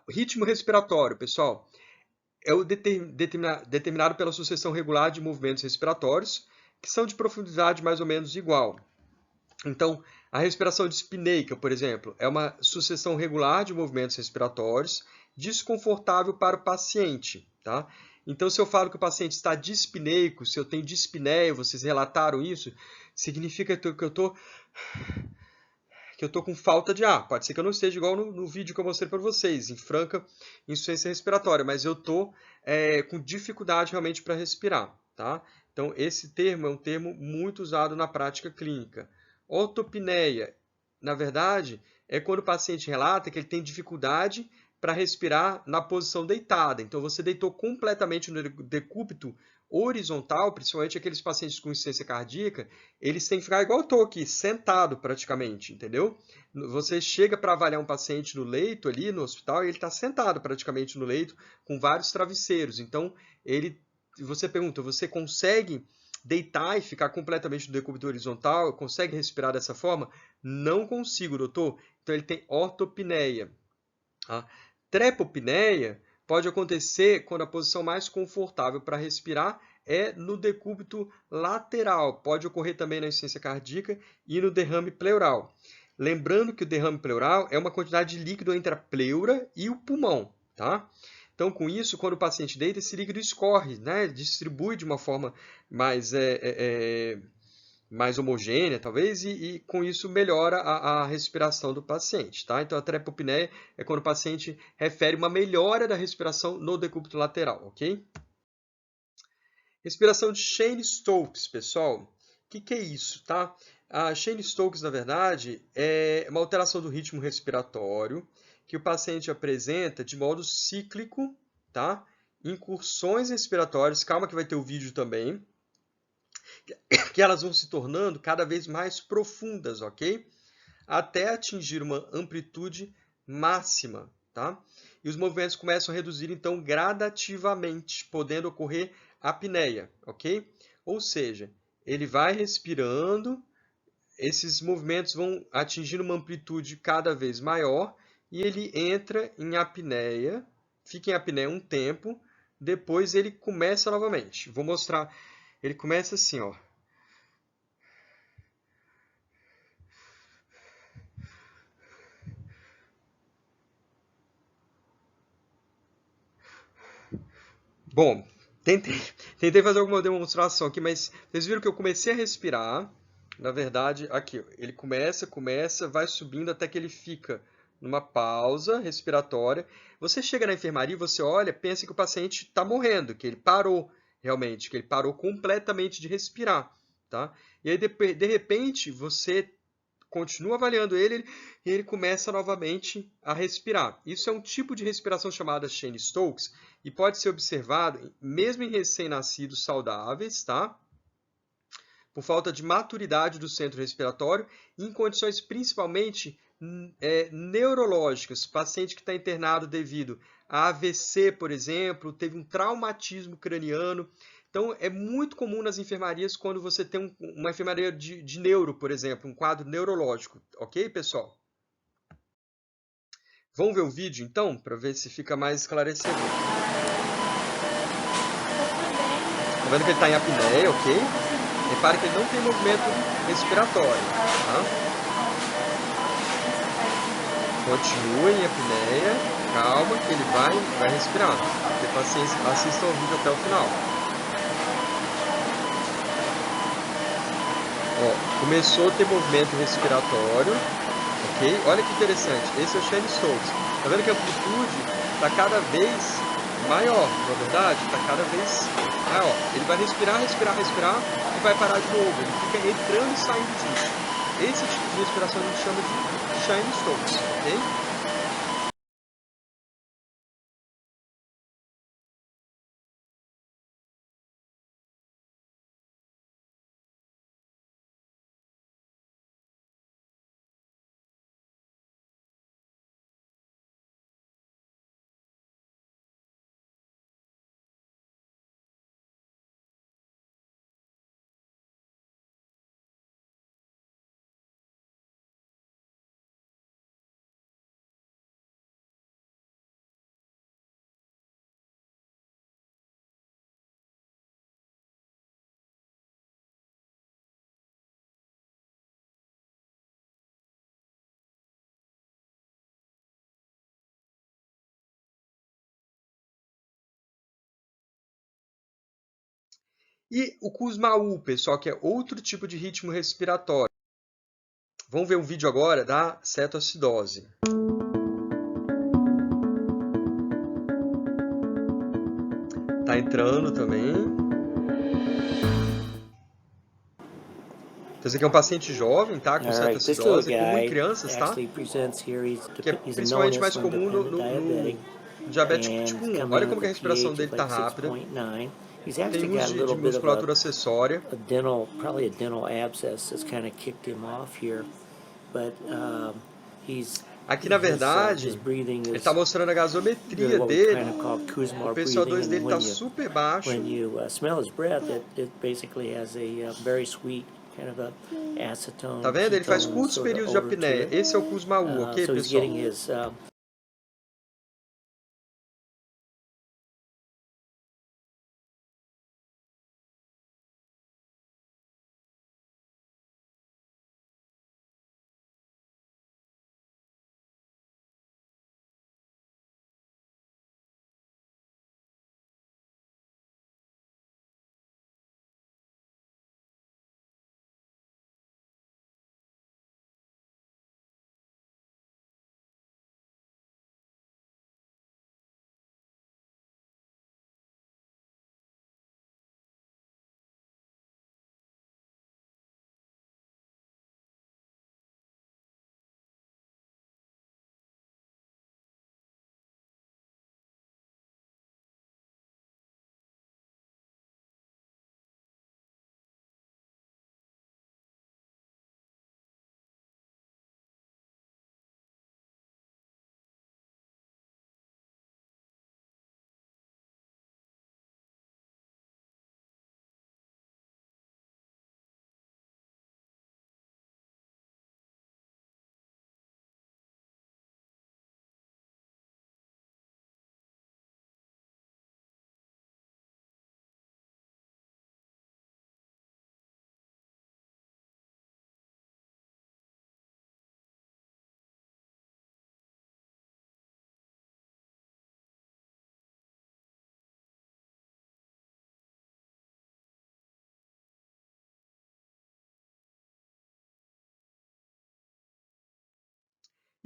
Ritmo respiratório, pessoal, é o determinado pela sucessão regular de movimentos respiratórios, que são de profundidade mais ou menos igual. Então, a respiração dispneica, por exemplo, é uma sucessão regular de movimentos respiratórios desconfortável para o paciente. Tá? Então, se eu falo que o paciente está dispneico, se eu tenho dispneia, vocês relataram isso, significa que eu estou com falta de ar. Pode ser que eu não esteja igual no vídeo que eu mostrei para vocês, em franca insuficiência respiratória, mas eu estou com dificuldade realmente para respirar. Tá? Então, esse termo é um termo muito usado na prática clínica. Ortopneia, na verdade, é quando o paciente relata que ele tem dificuldade para respirar na posição deitada. Então, você deitou completamente no decúbito horizontal, principalmente aqueles pacientes com insuficiência cardíaca, eles têm que ficar igual eu estou aqui, sentado praticamente, entendeu? Você chega para avaliar um paciente no leito ali no hospital e ele está sentado praticamente no leito com vários travesseiros. Então, ele você pergunta, você consegue deitar e ficar completamente no decúbito horizontal? Consegue respirar dessa forma? Não consigo, doutor. Então ele tem ortopneia. A trepopneia pode acontecer quando a posição mais confortável para respirar é no decúbito lateral. Pode ocorrer também na insuficiência cardíaca e no derrame pleural. Lembrando que o derrame pleural é uma quantidade de líquido entre a pleura e o pulmão, tá? Então, com isso, quando o paciente deita, esse líquido escorre, né? Distribui de uma forma mais, mais homogênea, talvez, e com isso melhora a respiração do paciente, tá? Então, a trepopneia é quando o paciente refere uma melhora da respiração no decúbito lateral, ok? Respiração de Cheyne-Stokes, pessoal. O que é isso, tá? A Cheyne-Stokes, na verdade, é uma alteração do ritmo respiratório que o paciente apresenta de modo cíclico, tá? Incursões respiratórias, calma que vai ter o vídeo também, que elas vão se tornando cada vez mais profundas, ok? Até atingir uma amplitude máxima, tá? E os movimentos começam a reduzir, então, gradativamente, podendo ocorrer apneia, ok? Ou seja, ele vai respirando, esses movimentos vão atingindo uma amplitude cada vez maior e ele entra em apneia, fica em apneia um tempo, depois ele começa novamente. Vou mostrar, ele começa assim, ó. Bom, tentei fazer alguma demonstração aqui, mas vocês viram que eu comecei a respirar. Na verdade, aqui, ele começa, vai subindo até que ele fica numa pausa respiratória. Você chega na enfermaria, você olha, pensa que o paciente está morrendo, que ele parou realmente, que ele parou completamente de respirar, tá? E aí, de repente, você continua avaliando ele e ele começa novamente a respirar. Isso é um tipo de respiração chamada Cheyne-Stokes e pode ser observado mesmo em recém-nascidos saudáveis, tá? Por falta de maturidade do centro respiratório e em condições principalmente neurológicas. Paciente que está internado devido a AVC, por exemplo, teve um traumatismo craniano. Então, é muito comum nas enfermarias quando você tem uma enfermaria de neuro, por exemplo, um quadro neurológico. Ok, pessoal? Vamos ver o vídeo, então, para ver se fica mais esclarecedor. Tá vendo que ele está em apneia, ok? Repare que ele não tem movimento respiratório, tá? Continua em apneia, calma que ele vai respirar. Ter paciência, assistam o vídeo até o final. Ó, começou a ter movimento respiratório, ok? Olha que interessante, esse é o Cheyne-Stokes. Tá vendo que a amplitude está cada vez maior, não é verdade? Está cada vez maior. Ele vai respirar e vai parar de novo. Ele fica entrando e saindo disso. Esse tipo de respiração a gente chama de Cheyne-Stokes, ok? E o Kussmaul, pessoal, que é outro tipo de ritmo respiratório. Vamos ver um vídeo agora da cetoacidose. Tá entrando também. Então, esse aqui é um paciente jovem, tá? Com cetoacidose, é comum em crianças, tá? Que é principalmente mais comum no diabético tipo 1. Olha como que a respiração dele tá rápida. Tem uso de musculatura acessória. Probably a dental abscess that's kind of kicked him off here, but he's Aqui, na His verdade, breathing ele está is mostrando a gasometria what we kind dele. of call O Kuzma breathing, PCO2 and dele está super baixo. when you smell his breath, it basically has a very sweet kind of a Tá acetone, vendo? Ele faz ketone curtos sort of períodos de odor to apneia. it. Esse é o Kussmaul, ok, So he's pessoal? getting his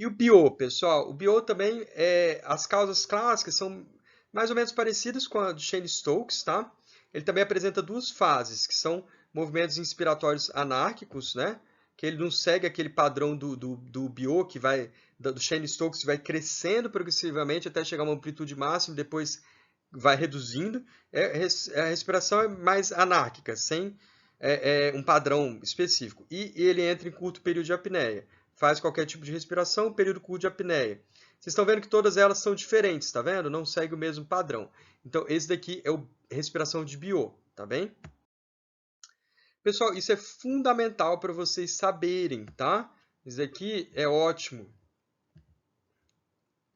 E o BIO, pessoal? O BIO também, as causas clássicas são mais ou menos parecidas com a de Cheyne-Stokes, tá? Ele também apresenta duas fases, que são movimentos inspiratórios anárquicos, né? Que ele não segue aquele padrão do BIO, do Cheyne-Stokes, que vai crescendo progressivamente até chegar a uma amplitude máxima, e depois vai reduzindo. A respiração é mais anárquica, sem um padrão específico. E ele entra em curto período de apneia. Faz qualquer tipo de respiração, período curto de apneia. Vocês estão vendo que todas elas são diferentes, tá vendo? Não segue o mesmo padrão. Então, esse daqui é a respiração de BIO, tá bem? Pessoal, isso é fundamental para vocês saberem, tá? Isso aqui é ótimo.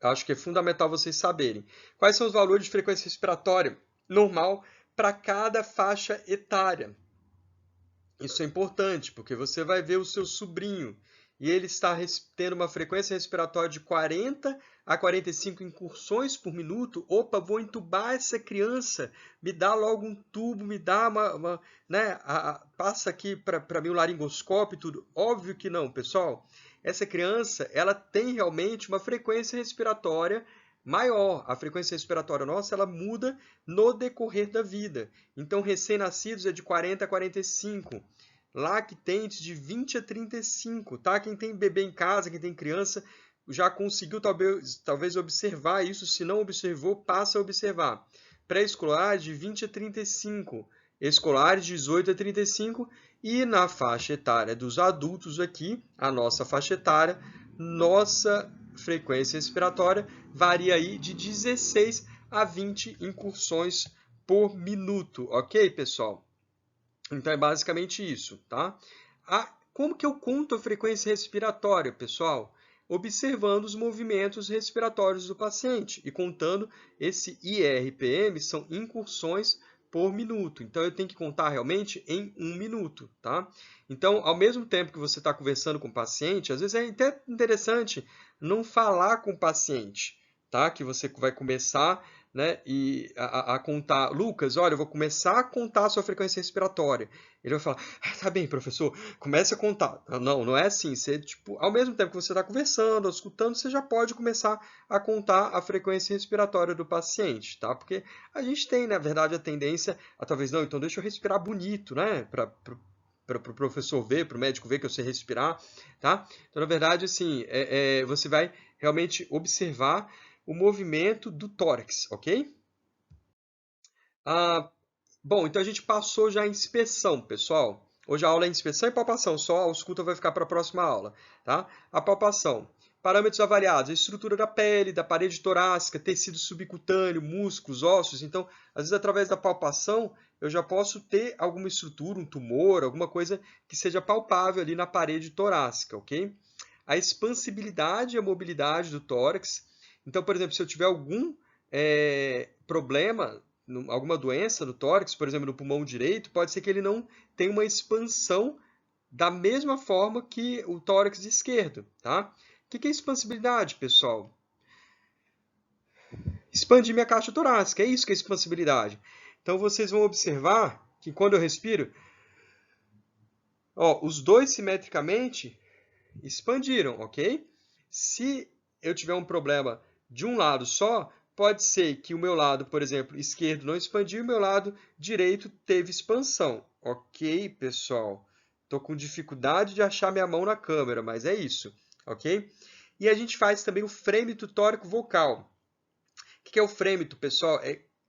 Acho que é fundamental vocês saberem. Quais são os valores de frequência respiratória normal para cada faixa etária? Isso é importante, porque você vai ver o seu sobrinho e ele está tendo uma frequência respiratória de 40 a 45 incursões por minuto. Opa, vou entubar essa criança, me dá logo um tubo, me dá né, passa aqui para mim o laringoscópio e tudo. Óbvio que não, pessoal. Essa criança, ela tem realmente uma frequência respiratória maior. A frequência respiratória nossa, ela muda no decorrer da vida. Então, recém-nascidos é de 40 a 45. Lactentes de 20 a 35, tá? Quem tem bebê em casa, quem tem criança, já conseguiu talvez observar isso. Se não observou, passa a observar. Pré-escolares de 20 a 35, escolares de 18 a 35 e na faixa etária dos adultos aqui, a nossa faixa etária, nossa frequência respiratória varia aí de 16 a 20 incursões por minuto, ok, pessoal? Então é basicamente isso, tá? Como que eu conto a frequência respiratória, pessoal? Observando os movimentos respiratórios do paciente e contando esse IRPM, são incursões por minuto. Então, eu tenho que contar realmente em 1 minuto, tá? Então, ao mesmo tempo que você está conversando com o paciente, às vezes é até interessante não falar com o paciente, tá? Que você vai começar, né, e a contar. Lucas, olha, eu vou começar a contar a sua frequência respiratória. Ele vai falar, tá bem, professor, comece a contar. Não, não é assim. Você, tipo, ao mesmo tempo que você está conversando, escutando, você já pode começar a contar a frequência respiratória do paciente, tá? Porque a gente tem, na verdade, a tendência a talvez, não, então deixa eu respirar bonito, né? Para o professor ver, para o médico ver que eu sei respirar, tá? Então, na verdade, assim, você vai realmente observar o movimento do tórax, ok? Bom, então a gente passou já a inspeção, pessoal. Hoje a aula é inspeção e palpação, só a ausculta vai ficar para a próxima aula, tá? A palpação. Parâmetros avaliados, a estrutura da pele, da parede torácica, tecido subcutâneo, músculos, ossos. Então, às vezes, através da palpação, eu já posso ter alguma estrutura, um tumor, alguma coisa que seja palpável ali na parede torácica, ok? A expansibilidade e a mobilidade do tórax. Então, por exemplo, se eu tiver algum problema, alguma doença no tórax, por exemplo, no pulmão direito, pode ser que ele não tenha uma expansão da mesma forma que o tórax esquerdo, tá? O que é expansibilidade, pessoal? Expandir minha caixa torácica, é isso que é expansibilidade. Então, vocês vão observar que quando eu respiro, ó, os dois simetricamente expandiram, ok? Se eu tiver um problema de um lado só, pode ser que o meu lado, por exemplo, esquerdo não expandiu e o meu lado direito teve expansão. Ok, pessoal? Estou com dificuldade de achar minha mão na câmera, mas é isso, ok? E a gente faz também o frêmito tórico vocal. O que é o frêmito, pessoal?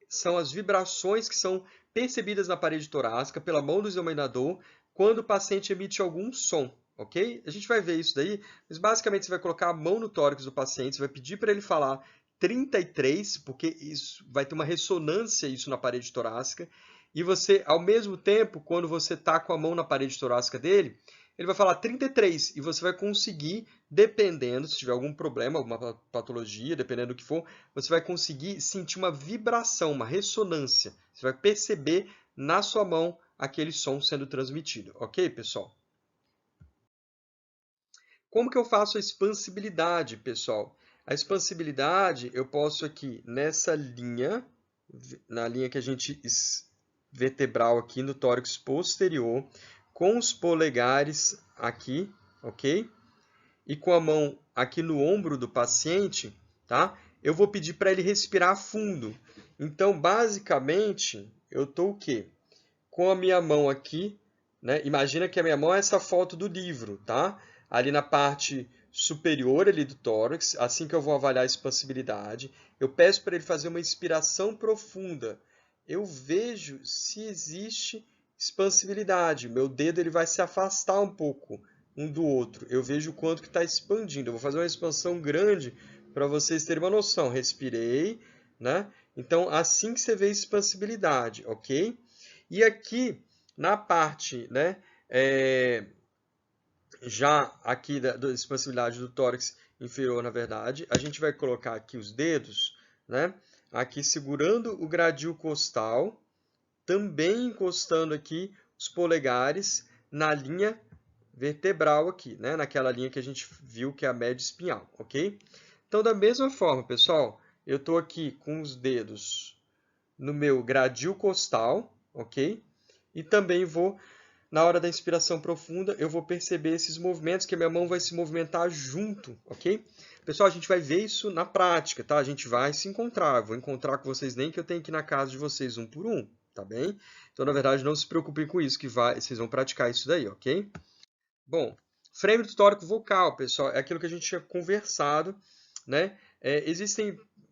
São as vibrações que são percebidas na parede torácica pela mão do examinador quando o paciente emite algum som, ok? A gente vai ver isso daí, mas basicamente você vai colocar a mão no tórax do paciente, você vai pedir para ele falar 33, porque isso vai ter uma ressonância isso na parede torácica, e você, ao mesmo tempo, quando você está com a mão na parede torácica dele, ele vai falar 33 e você vai conseguir, dependendo, se tiver algum problema, alguma patologia, dependendo do que for, você vai conseguir sentir uma vibração, uma ressonância. Você vai perceber na sua mão aquele som sendo transmitido. Ok, pessoal? Como que eu faço a expansibilidade, pessoal? A expansibilidade, eu posso aqui nessa linha, na linha que a gente vertebral aqui no tórax posterior, com os polegares aqui, ok? E com a mão aqui no ombro do paciente, tá? Eu vou pedir para ele respirar fundo. Então, basicamente, eu estou o quê? Com a minha mão aqui, né? Imagina que a minha mão é essa foto do livro, tá? Ali na parte superior ali do tórax, assim que eu vou avaliar a expansibilidade, eu peço para ele fazer uma inspiração profunda. Eu vejo se existe expansibilidade. Meu dedo ele vai se afastar um pouco um do outro. Eu vejo o quanto que está expandindo. Eu vou fazer uma expansão grande para vocês terem uma noção. Respirei, né? Então, assim que você vê expansibilidade, ok? E aqui, na parte, né, já aqui da expansibilidade do tórax inferior, na verdade, a gente vai colocar aqui os dedos, né, aqui segurando o gradil costal, também encostando aqui os polegares na linha vertebral aqui, né, naquela linha que a gente viu que é a média espinhal, ok? Então, da mesma forma, pessoal, eu estou aqui com os dedos no meu gradil costal, ok? E também vou, na hora da inspiração profunda, eu vou perceber esses movimentos, que a minha mão vai se movimentar junto, ok? Pessoal, a gente vai ver isso na prática, tá? A gente vai se encontrar, eu vou encontrar com vocês nem que eu tenha que ir na casa de vocês um por um, tá bem? Então, na verdade, não se preocupem com isso, que vocês vão praticar isso daí, ok? Bom, frêmito tórico vocal, pessoal, é aquilo que a gente tinha conversado, né?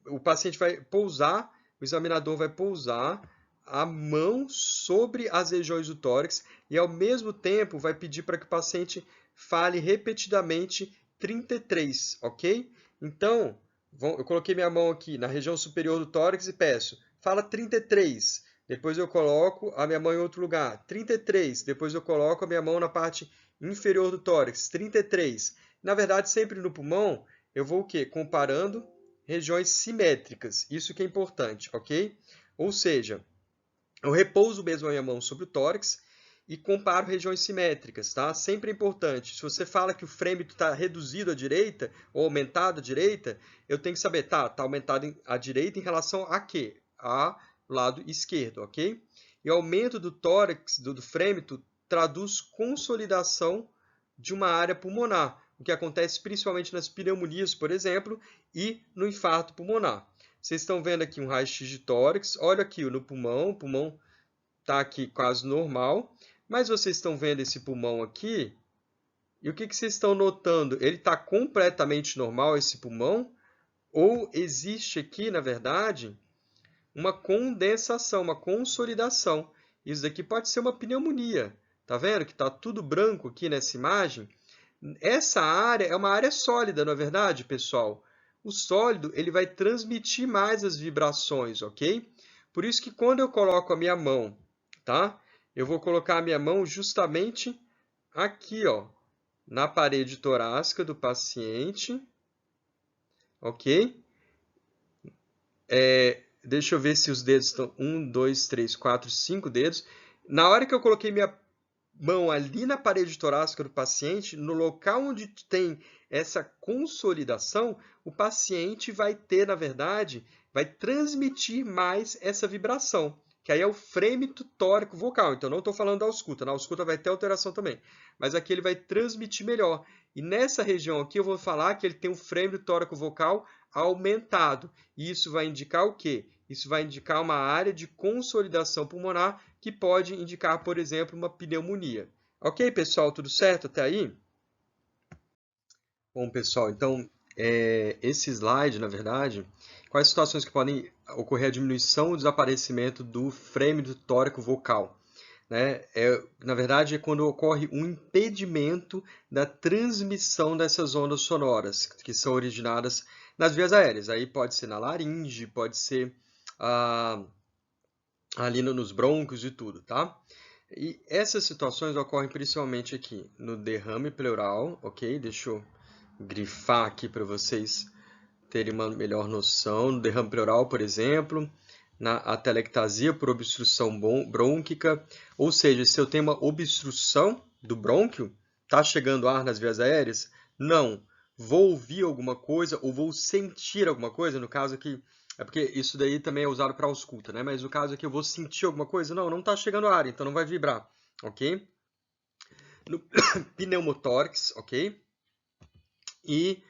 O paciente vai pousar, o examinador vai pousar a mão sobre as regiões do tórax e, ao mesmo tempo, vai pedir para que o paciente fale repetidamente 33, ok? Então, eu coloquei minha mão aqui na região superior do tórax e peço, fala 33. Depois eu coloco a minha mão em outro lugar, 33. Depois eu coloco a minha mão na parte inferior do tórax, 33. Na verdade, sempre no pulmão, eu vou o quê? Comparando regiões simétricas. Isso que é importante, ok? Ou seja, eu repouso mesmo a minha mão sobre o tórax e comparo regiões simétricas, tá? Sempre é importante. Se você fala que o frêmito está reduzido à direita ou aumentado à direita, eu tenho que saber, tá aumentado à direita em relação a quê? A lado esquerdo, ok? E o aumento do tórax, do frêmito, traduz consolidação de uma área pulmonar, o que acontece principalmente nas pneumonias, por exemplo, e no infarto pulmonar. Vocês estão vendo aqui um raio-x de tórax, olha aqui no pulmão, o pulmão está aqui quase normal, mas vocês estão vendo esse pulmão aqui, e o que vocês estão notando? Ele está completamente normal, esse pulmão, ou existe aqui, na verdade, uma condensação, uma consolidação. Isso daqui pode ser uma pneumonia. Tá vendo que está tudo branco aqui nessa imagem? Essa área é uma área sólida, não é verdade, pessoal? O sólido, ele vai transmitir mais as vibrações, ok? Por isso que quando eu coloco a minha mão, tá? Eu vou colocar a minha mão justamente aqui, ó, na parede torácica do paciente, ok? Deixa eu ver se os dedos estão... 1, 2, 3, 4, 5 dedos. Na hora que eu coloquei minha mão ali na parede torácica do paciente, no local onde tem essa consolidação, o paciente vai ter, na verdade, vai transmitir mais essa vibração, que aí é o frêmito tórico vocal. Então, não estou falando da ausculta, na ausculta vai ter alteração também, mas aqui ele vai transmitir melhor. E nessa região aqui eu vou falar que ele tem um frêmito tórico vocal aumentado. E isso vai indicar o quê? Isso vai indicar uma área de consolidação pulmonar que pode indicar, por exemplo, uma pneumonia. Ok, pessoal? Tudo certo até aí? Bom, pessoal, então, esse slide, na verdade, quais situações que podem ocorrer a diminuição ou desaparecimento do frêmito tórico vocal? Né? Na verdade, é quando ocorre um impedimento da transmissão dessas ondas sonoras, que são originadas nas vias aéreas. Aí pode ser na laringe, pode ser ali nos brônquios e tudo, tá? E essas situações ocorrem principalmente aqui no derrame pleural, ok? Deixa eu grifar aqui para vocês terem uma melhor noção. No derrame pleural, por exemplo, na atelectasia por obstrução brônquica, ou seja, se eu tenho uma obstrução do brônquio, tá chegando ar nas vias aéreas? Não. Vou ouvir alguma coisa ou vou sentir alguma coisa, no caso aqui, é porque isso daí também é usado para ausculta, né? Mas no caso aqui eu vou sentir alguma coisa? Não, não está chegando ar, então não vai vibrar, ok? No pneumotórax, ok? E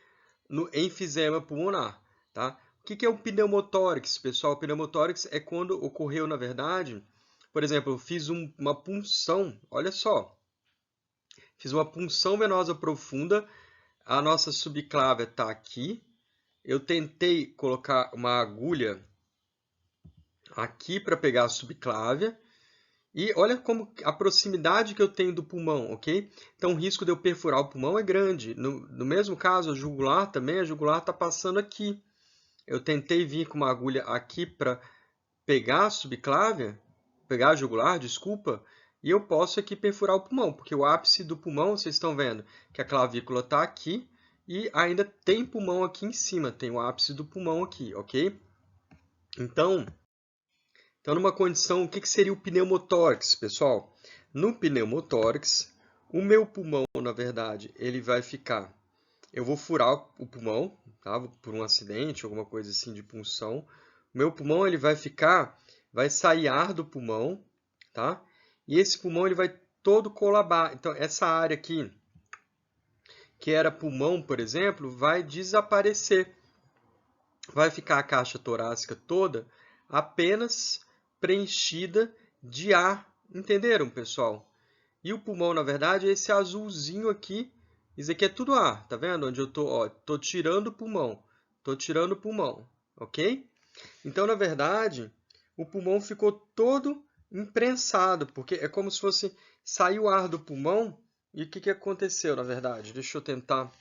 no enfisema pulmonar, tá? O que é o pneumotórax, pessoal? O pneumotórax é quando ocorreu, na verdade, por exemplo, eu fiz uma punção, olha só, fiz uma punção venosa profunda, a nossa subclávia está aqui, eu tentei colocar uma agulha aqui para pegar a subclávia, e olha como a proximidade que eu tenho do pulmão, ok? Então o risco de eu perfurar o pulmão é grande. No mesmo caso, a jugular também, a jugular está passando aqui. Eu tentei vir com uma agulha aqui para pegar a subclávia, pegar a jugular, desculpa, e eu posso aqui perfurar o pulmão, porque o ápice do pulmão, vocês estão vendo que a clavícula está aqui e ainda tem pulmão aqui em cima, tem o ápice do pulmão aqui, ok? Então numa condição, o que seria o pneumotórax, pessoal? No pneumotórax, o meu pulmão, na verdade, ele vai ficar... Eu vou furar o pulmão, tá? Por um acidente, alguma coisa assim de punção. O meu pulmão, ele vai ficar... Vai sair ar do pulmão, tá? E esse pulmão, ele vai todo colabar. Então, essa área aqui, que era pulmão, por exemplo, vai desaparecer. Vai ficar a caixa torácica toda apenas preenchida de ar. Entenderam, pessoal? E o pulmão, na verdade, é esse azulzinho aqui. Isso aqui é tudo ar, tá vendo? Onde eu tô tirando o pulmão. Tô tirando o pulmão, ok? Então, na verdade, o pulmão ficou todo imprensado, porque é como se fosse sair o ar do pulmão. E o que aconteceu, na verdade? Deixa eu tentar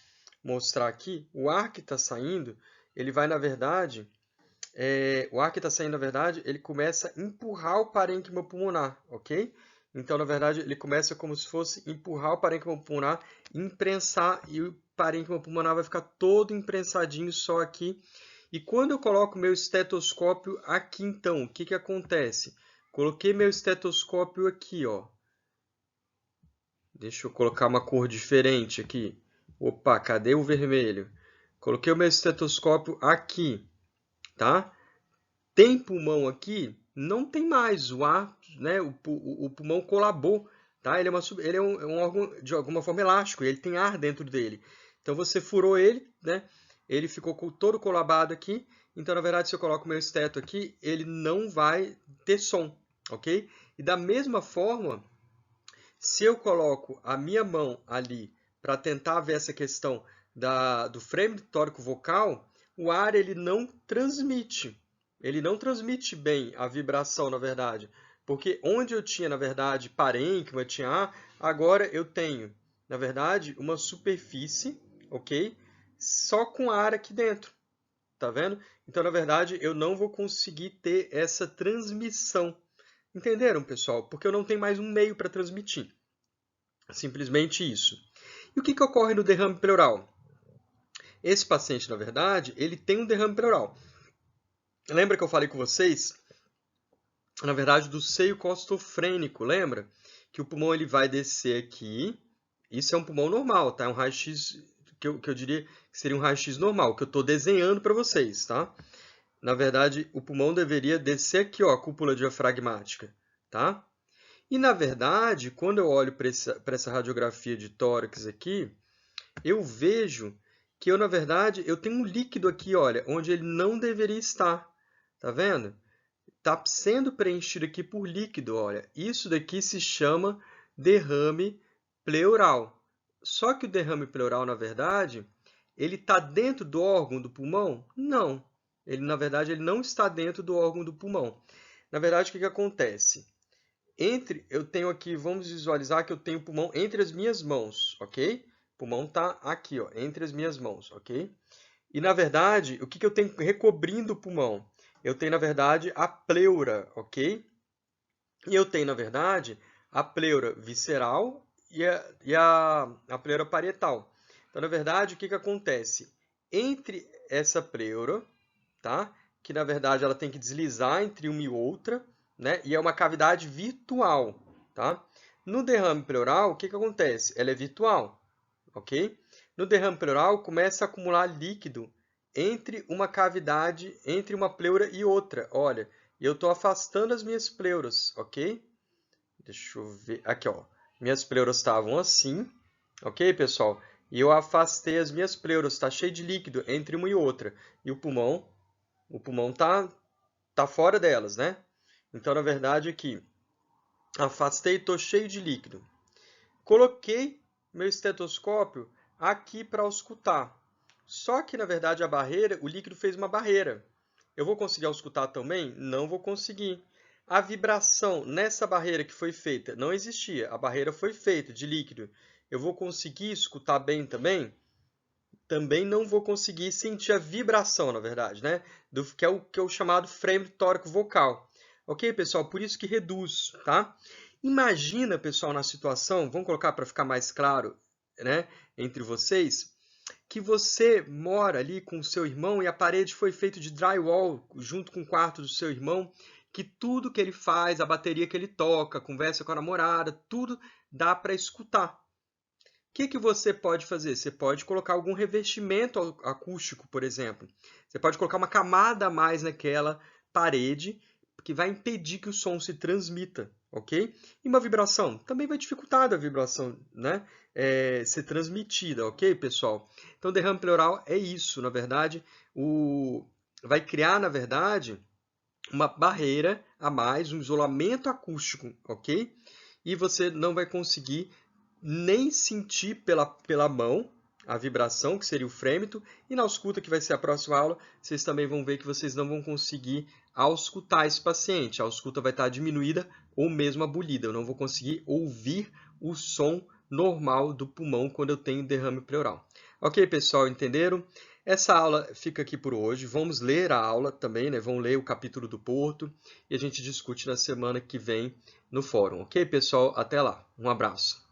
mostrar aqui. O ar que está saindo, ele vai, na verdade... o ar que está saindo, na verdade, ele começa a empurrar o parênquima pulmonar, ok? Então, na verdade, ele começa como se fosse empurrar o parênquima pulmonar, imprensar, e o parênquima pulmonar vai ficar todo imprensadinho só aqui. E quando eu coloco meu estetoscópio aqui, então, o que acontece? Coloquei meu estetoscópio aqui, ó. Deixa eu colocar uma cor diferente aqui. Opa, cadê o vermelho? Coloquei o meu estetoscópio aqui. Tá? Tem pulmão aqui? Não tem mais. O ar, né? O pulmão colabou. Tá? Ele é um órgão de alguma forma elástico. Ele tem ar dentro dele. Então você furou ele, né? Ele ficou todo colabado aqui. Então, na verdade, se eu coloco o meu esteto aqui, ele não vai ter som. Ok? E da mesma forma, se eu coloco a minha mão ali para tentar ver essa questão do frêmito tórico vocal, o ar ele não transmite. Ele não transmite bem a vibração, na verdade. Porque onde eu tinha, na verdade, parênquima, tinha ar, agora eu tenho na verdade, uma superfície, ok? Só com ar aqui dentro, tá vendo? Então, na verdade, eu não vou conseguir ter essa transmissão. Entenderam, pessoal? Porque eu não tenho mais um meio para transmitir. Simplesmente isso. E o que ocorre no derrame pleural? Esse paciente, na verdade, ele tem um derrame pleural. Lembra que eu falei com vocês, na verdade, do seio costofrênico, lembra? Que o pulmão ele vai descer aqui. Isso é um pulmão normal, tá? É um raio-x que eu diria que seria um raio-x normal, que eu estou desenhando para vocês, tá? Na verdade, o pulmão deveria descer aqui, ó, a cúpula diafragmática, tá? E, na verdade, quando eu olho para essa radiografia de tórax aqui, eu vejo que na verdade, eu tenho um líquido aqui, olha, onde ele não deveria estar. Tá vendo? Está sendo preenchido aqui por líquido, olha. Isso daqui se chama derrame pleural. Só que o derrame pleural, na verdade, ele está dentro do órgão do pulmão? Não. Ele, na verdade, ele não está dentro do órgão do pulmão. Na verdade, o que acontece? Eu tenho aqui, vamos visualizar que eu tenho o pulmão entre as minhas mãos, ok? O pulmão está aqui, ó, entre as minhas mãos, ok? E, na verdade, o que eu tenho recobrindo o pulmão? Eu tenho, na verdade, a pleura, ok? E eu tenho, na verdade, a pleura visceral e a pleura parietal. Então, na verdade, o que acontece? Entre essa pleura, tá? Que, na verdade, ela tem que deslizar entre uma e outra, né? E é uma cavidade virtual, tá? No derrame pleural, o que acontece? Ela é virtual, ok? No derrame pleural, começa a acumular líquido entre uma cavidade, entre uma pleura e outra. Olha, eu estou afastando as minhas pleuras, ok? Deixa eu ver. Aqui, ó. Minhas pleuras estavam assim, ok, pessoal? E eu afastei as minhas pleuras, está cheio de líquido entre uma e outra. E o pulmão tá fora delas, né? Então, na verdade, aqui, afastei e estou cheio de líquido. Coloquei meu estetoscópio aqui para auscultar. Só que, na verdade, a barreira, o líquido fez uma barreira. Eu vou conseguir auscultar também? Não vou conseguir. A vibração nessa barreira que foi feita não existia. A barreira foi feita de líquido. Eu vou conseguir escutar bem também? Também não vou conseguir sentir a vibração, na verdade, né? Que é o chamado frame tórico vocal. Ok, pessoal? Por isso que reduz, tá? Imagina, pessoal, na situação, vamos colocar para ficar mais claro, né, entre vocês, que você mora ali com o seu irmão e a parede foi feita de drywall junto com o quarto do seu irmão, que tudo que ele faz, a bateria que ele toca, conversa com a namorada, tudo dá para escutar. O que você pode fazer? Você pode colocar algum revestimento acústico, por exemplo. Você pode colocar uma camada a mais naquela parede que vai impedir que o som se transmita, ok? E uma vibração? Também vai dificultar a vibração, né? Ser transmitida, ok, pessoal? Então, derrame pleural é isso, na verdade. Vai criar, na verdade, uma barreira a mais, um isolamento acústico, ok? E você não vai conseguir nem sentir pela mão a vibração, que seria o frêmito, e na ausculta, que vai ser a próxima aula, vocês também vão ver que vocês não vão conseguir auscultar esse paciente. A ausculta vai estar diminuída ou mesmo abolida. Eu não vou conseguir ouvir o som normal do pulmão quando eu tenho derrame pleural. Ok, pessoal, entenderam? Essa aula fica aqui por hoje. Vamos ler a aula também, né? Vamos ler o capítulo do Porto e a gente discute na semana que vem no fórum. Ok, pessoal? Até lá. Um abraço.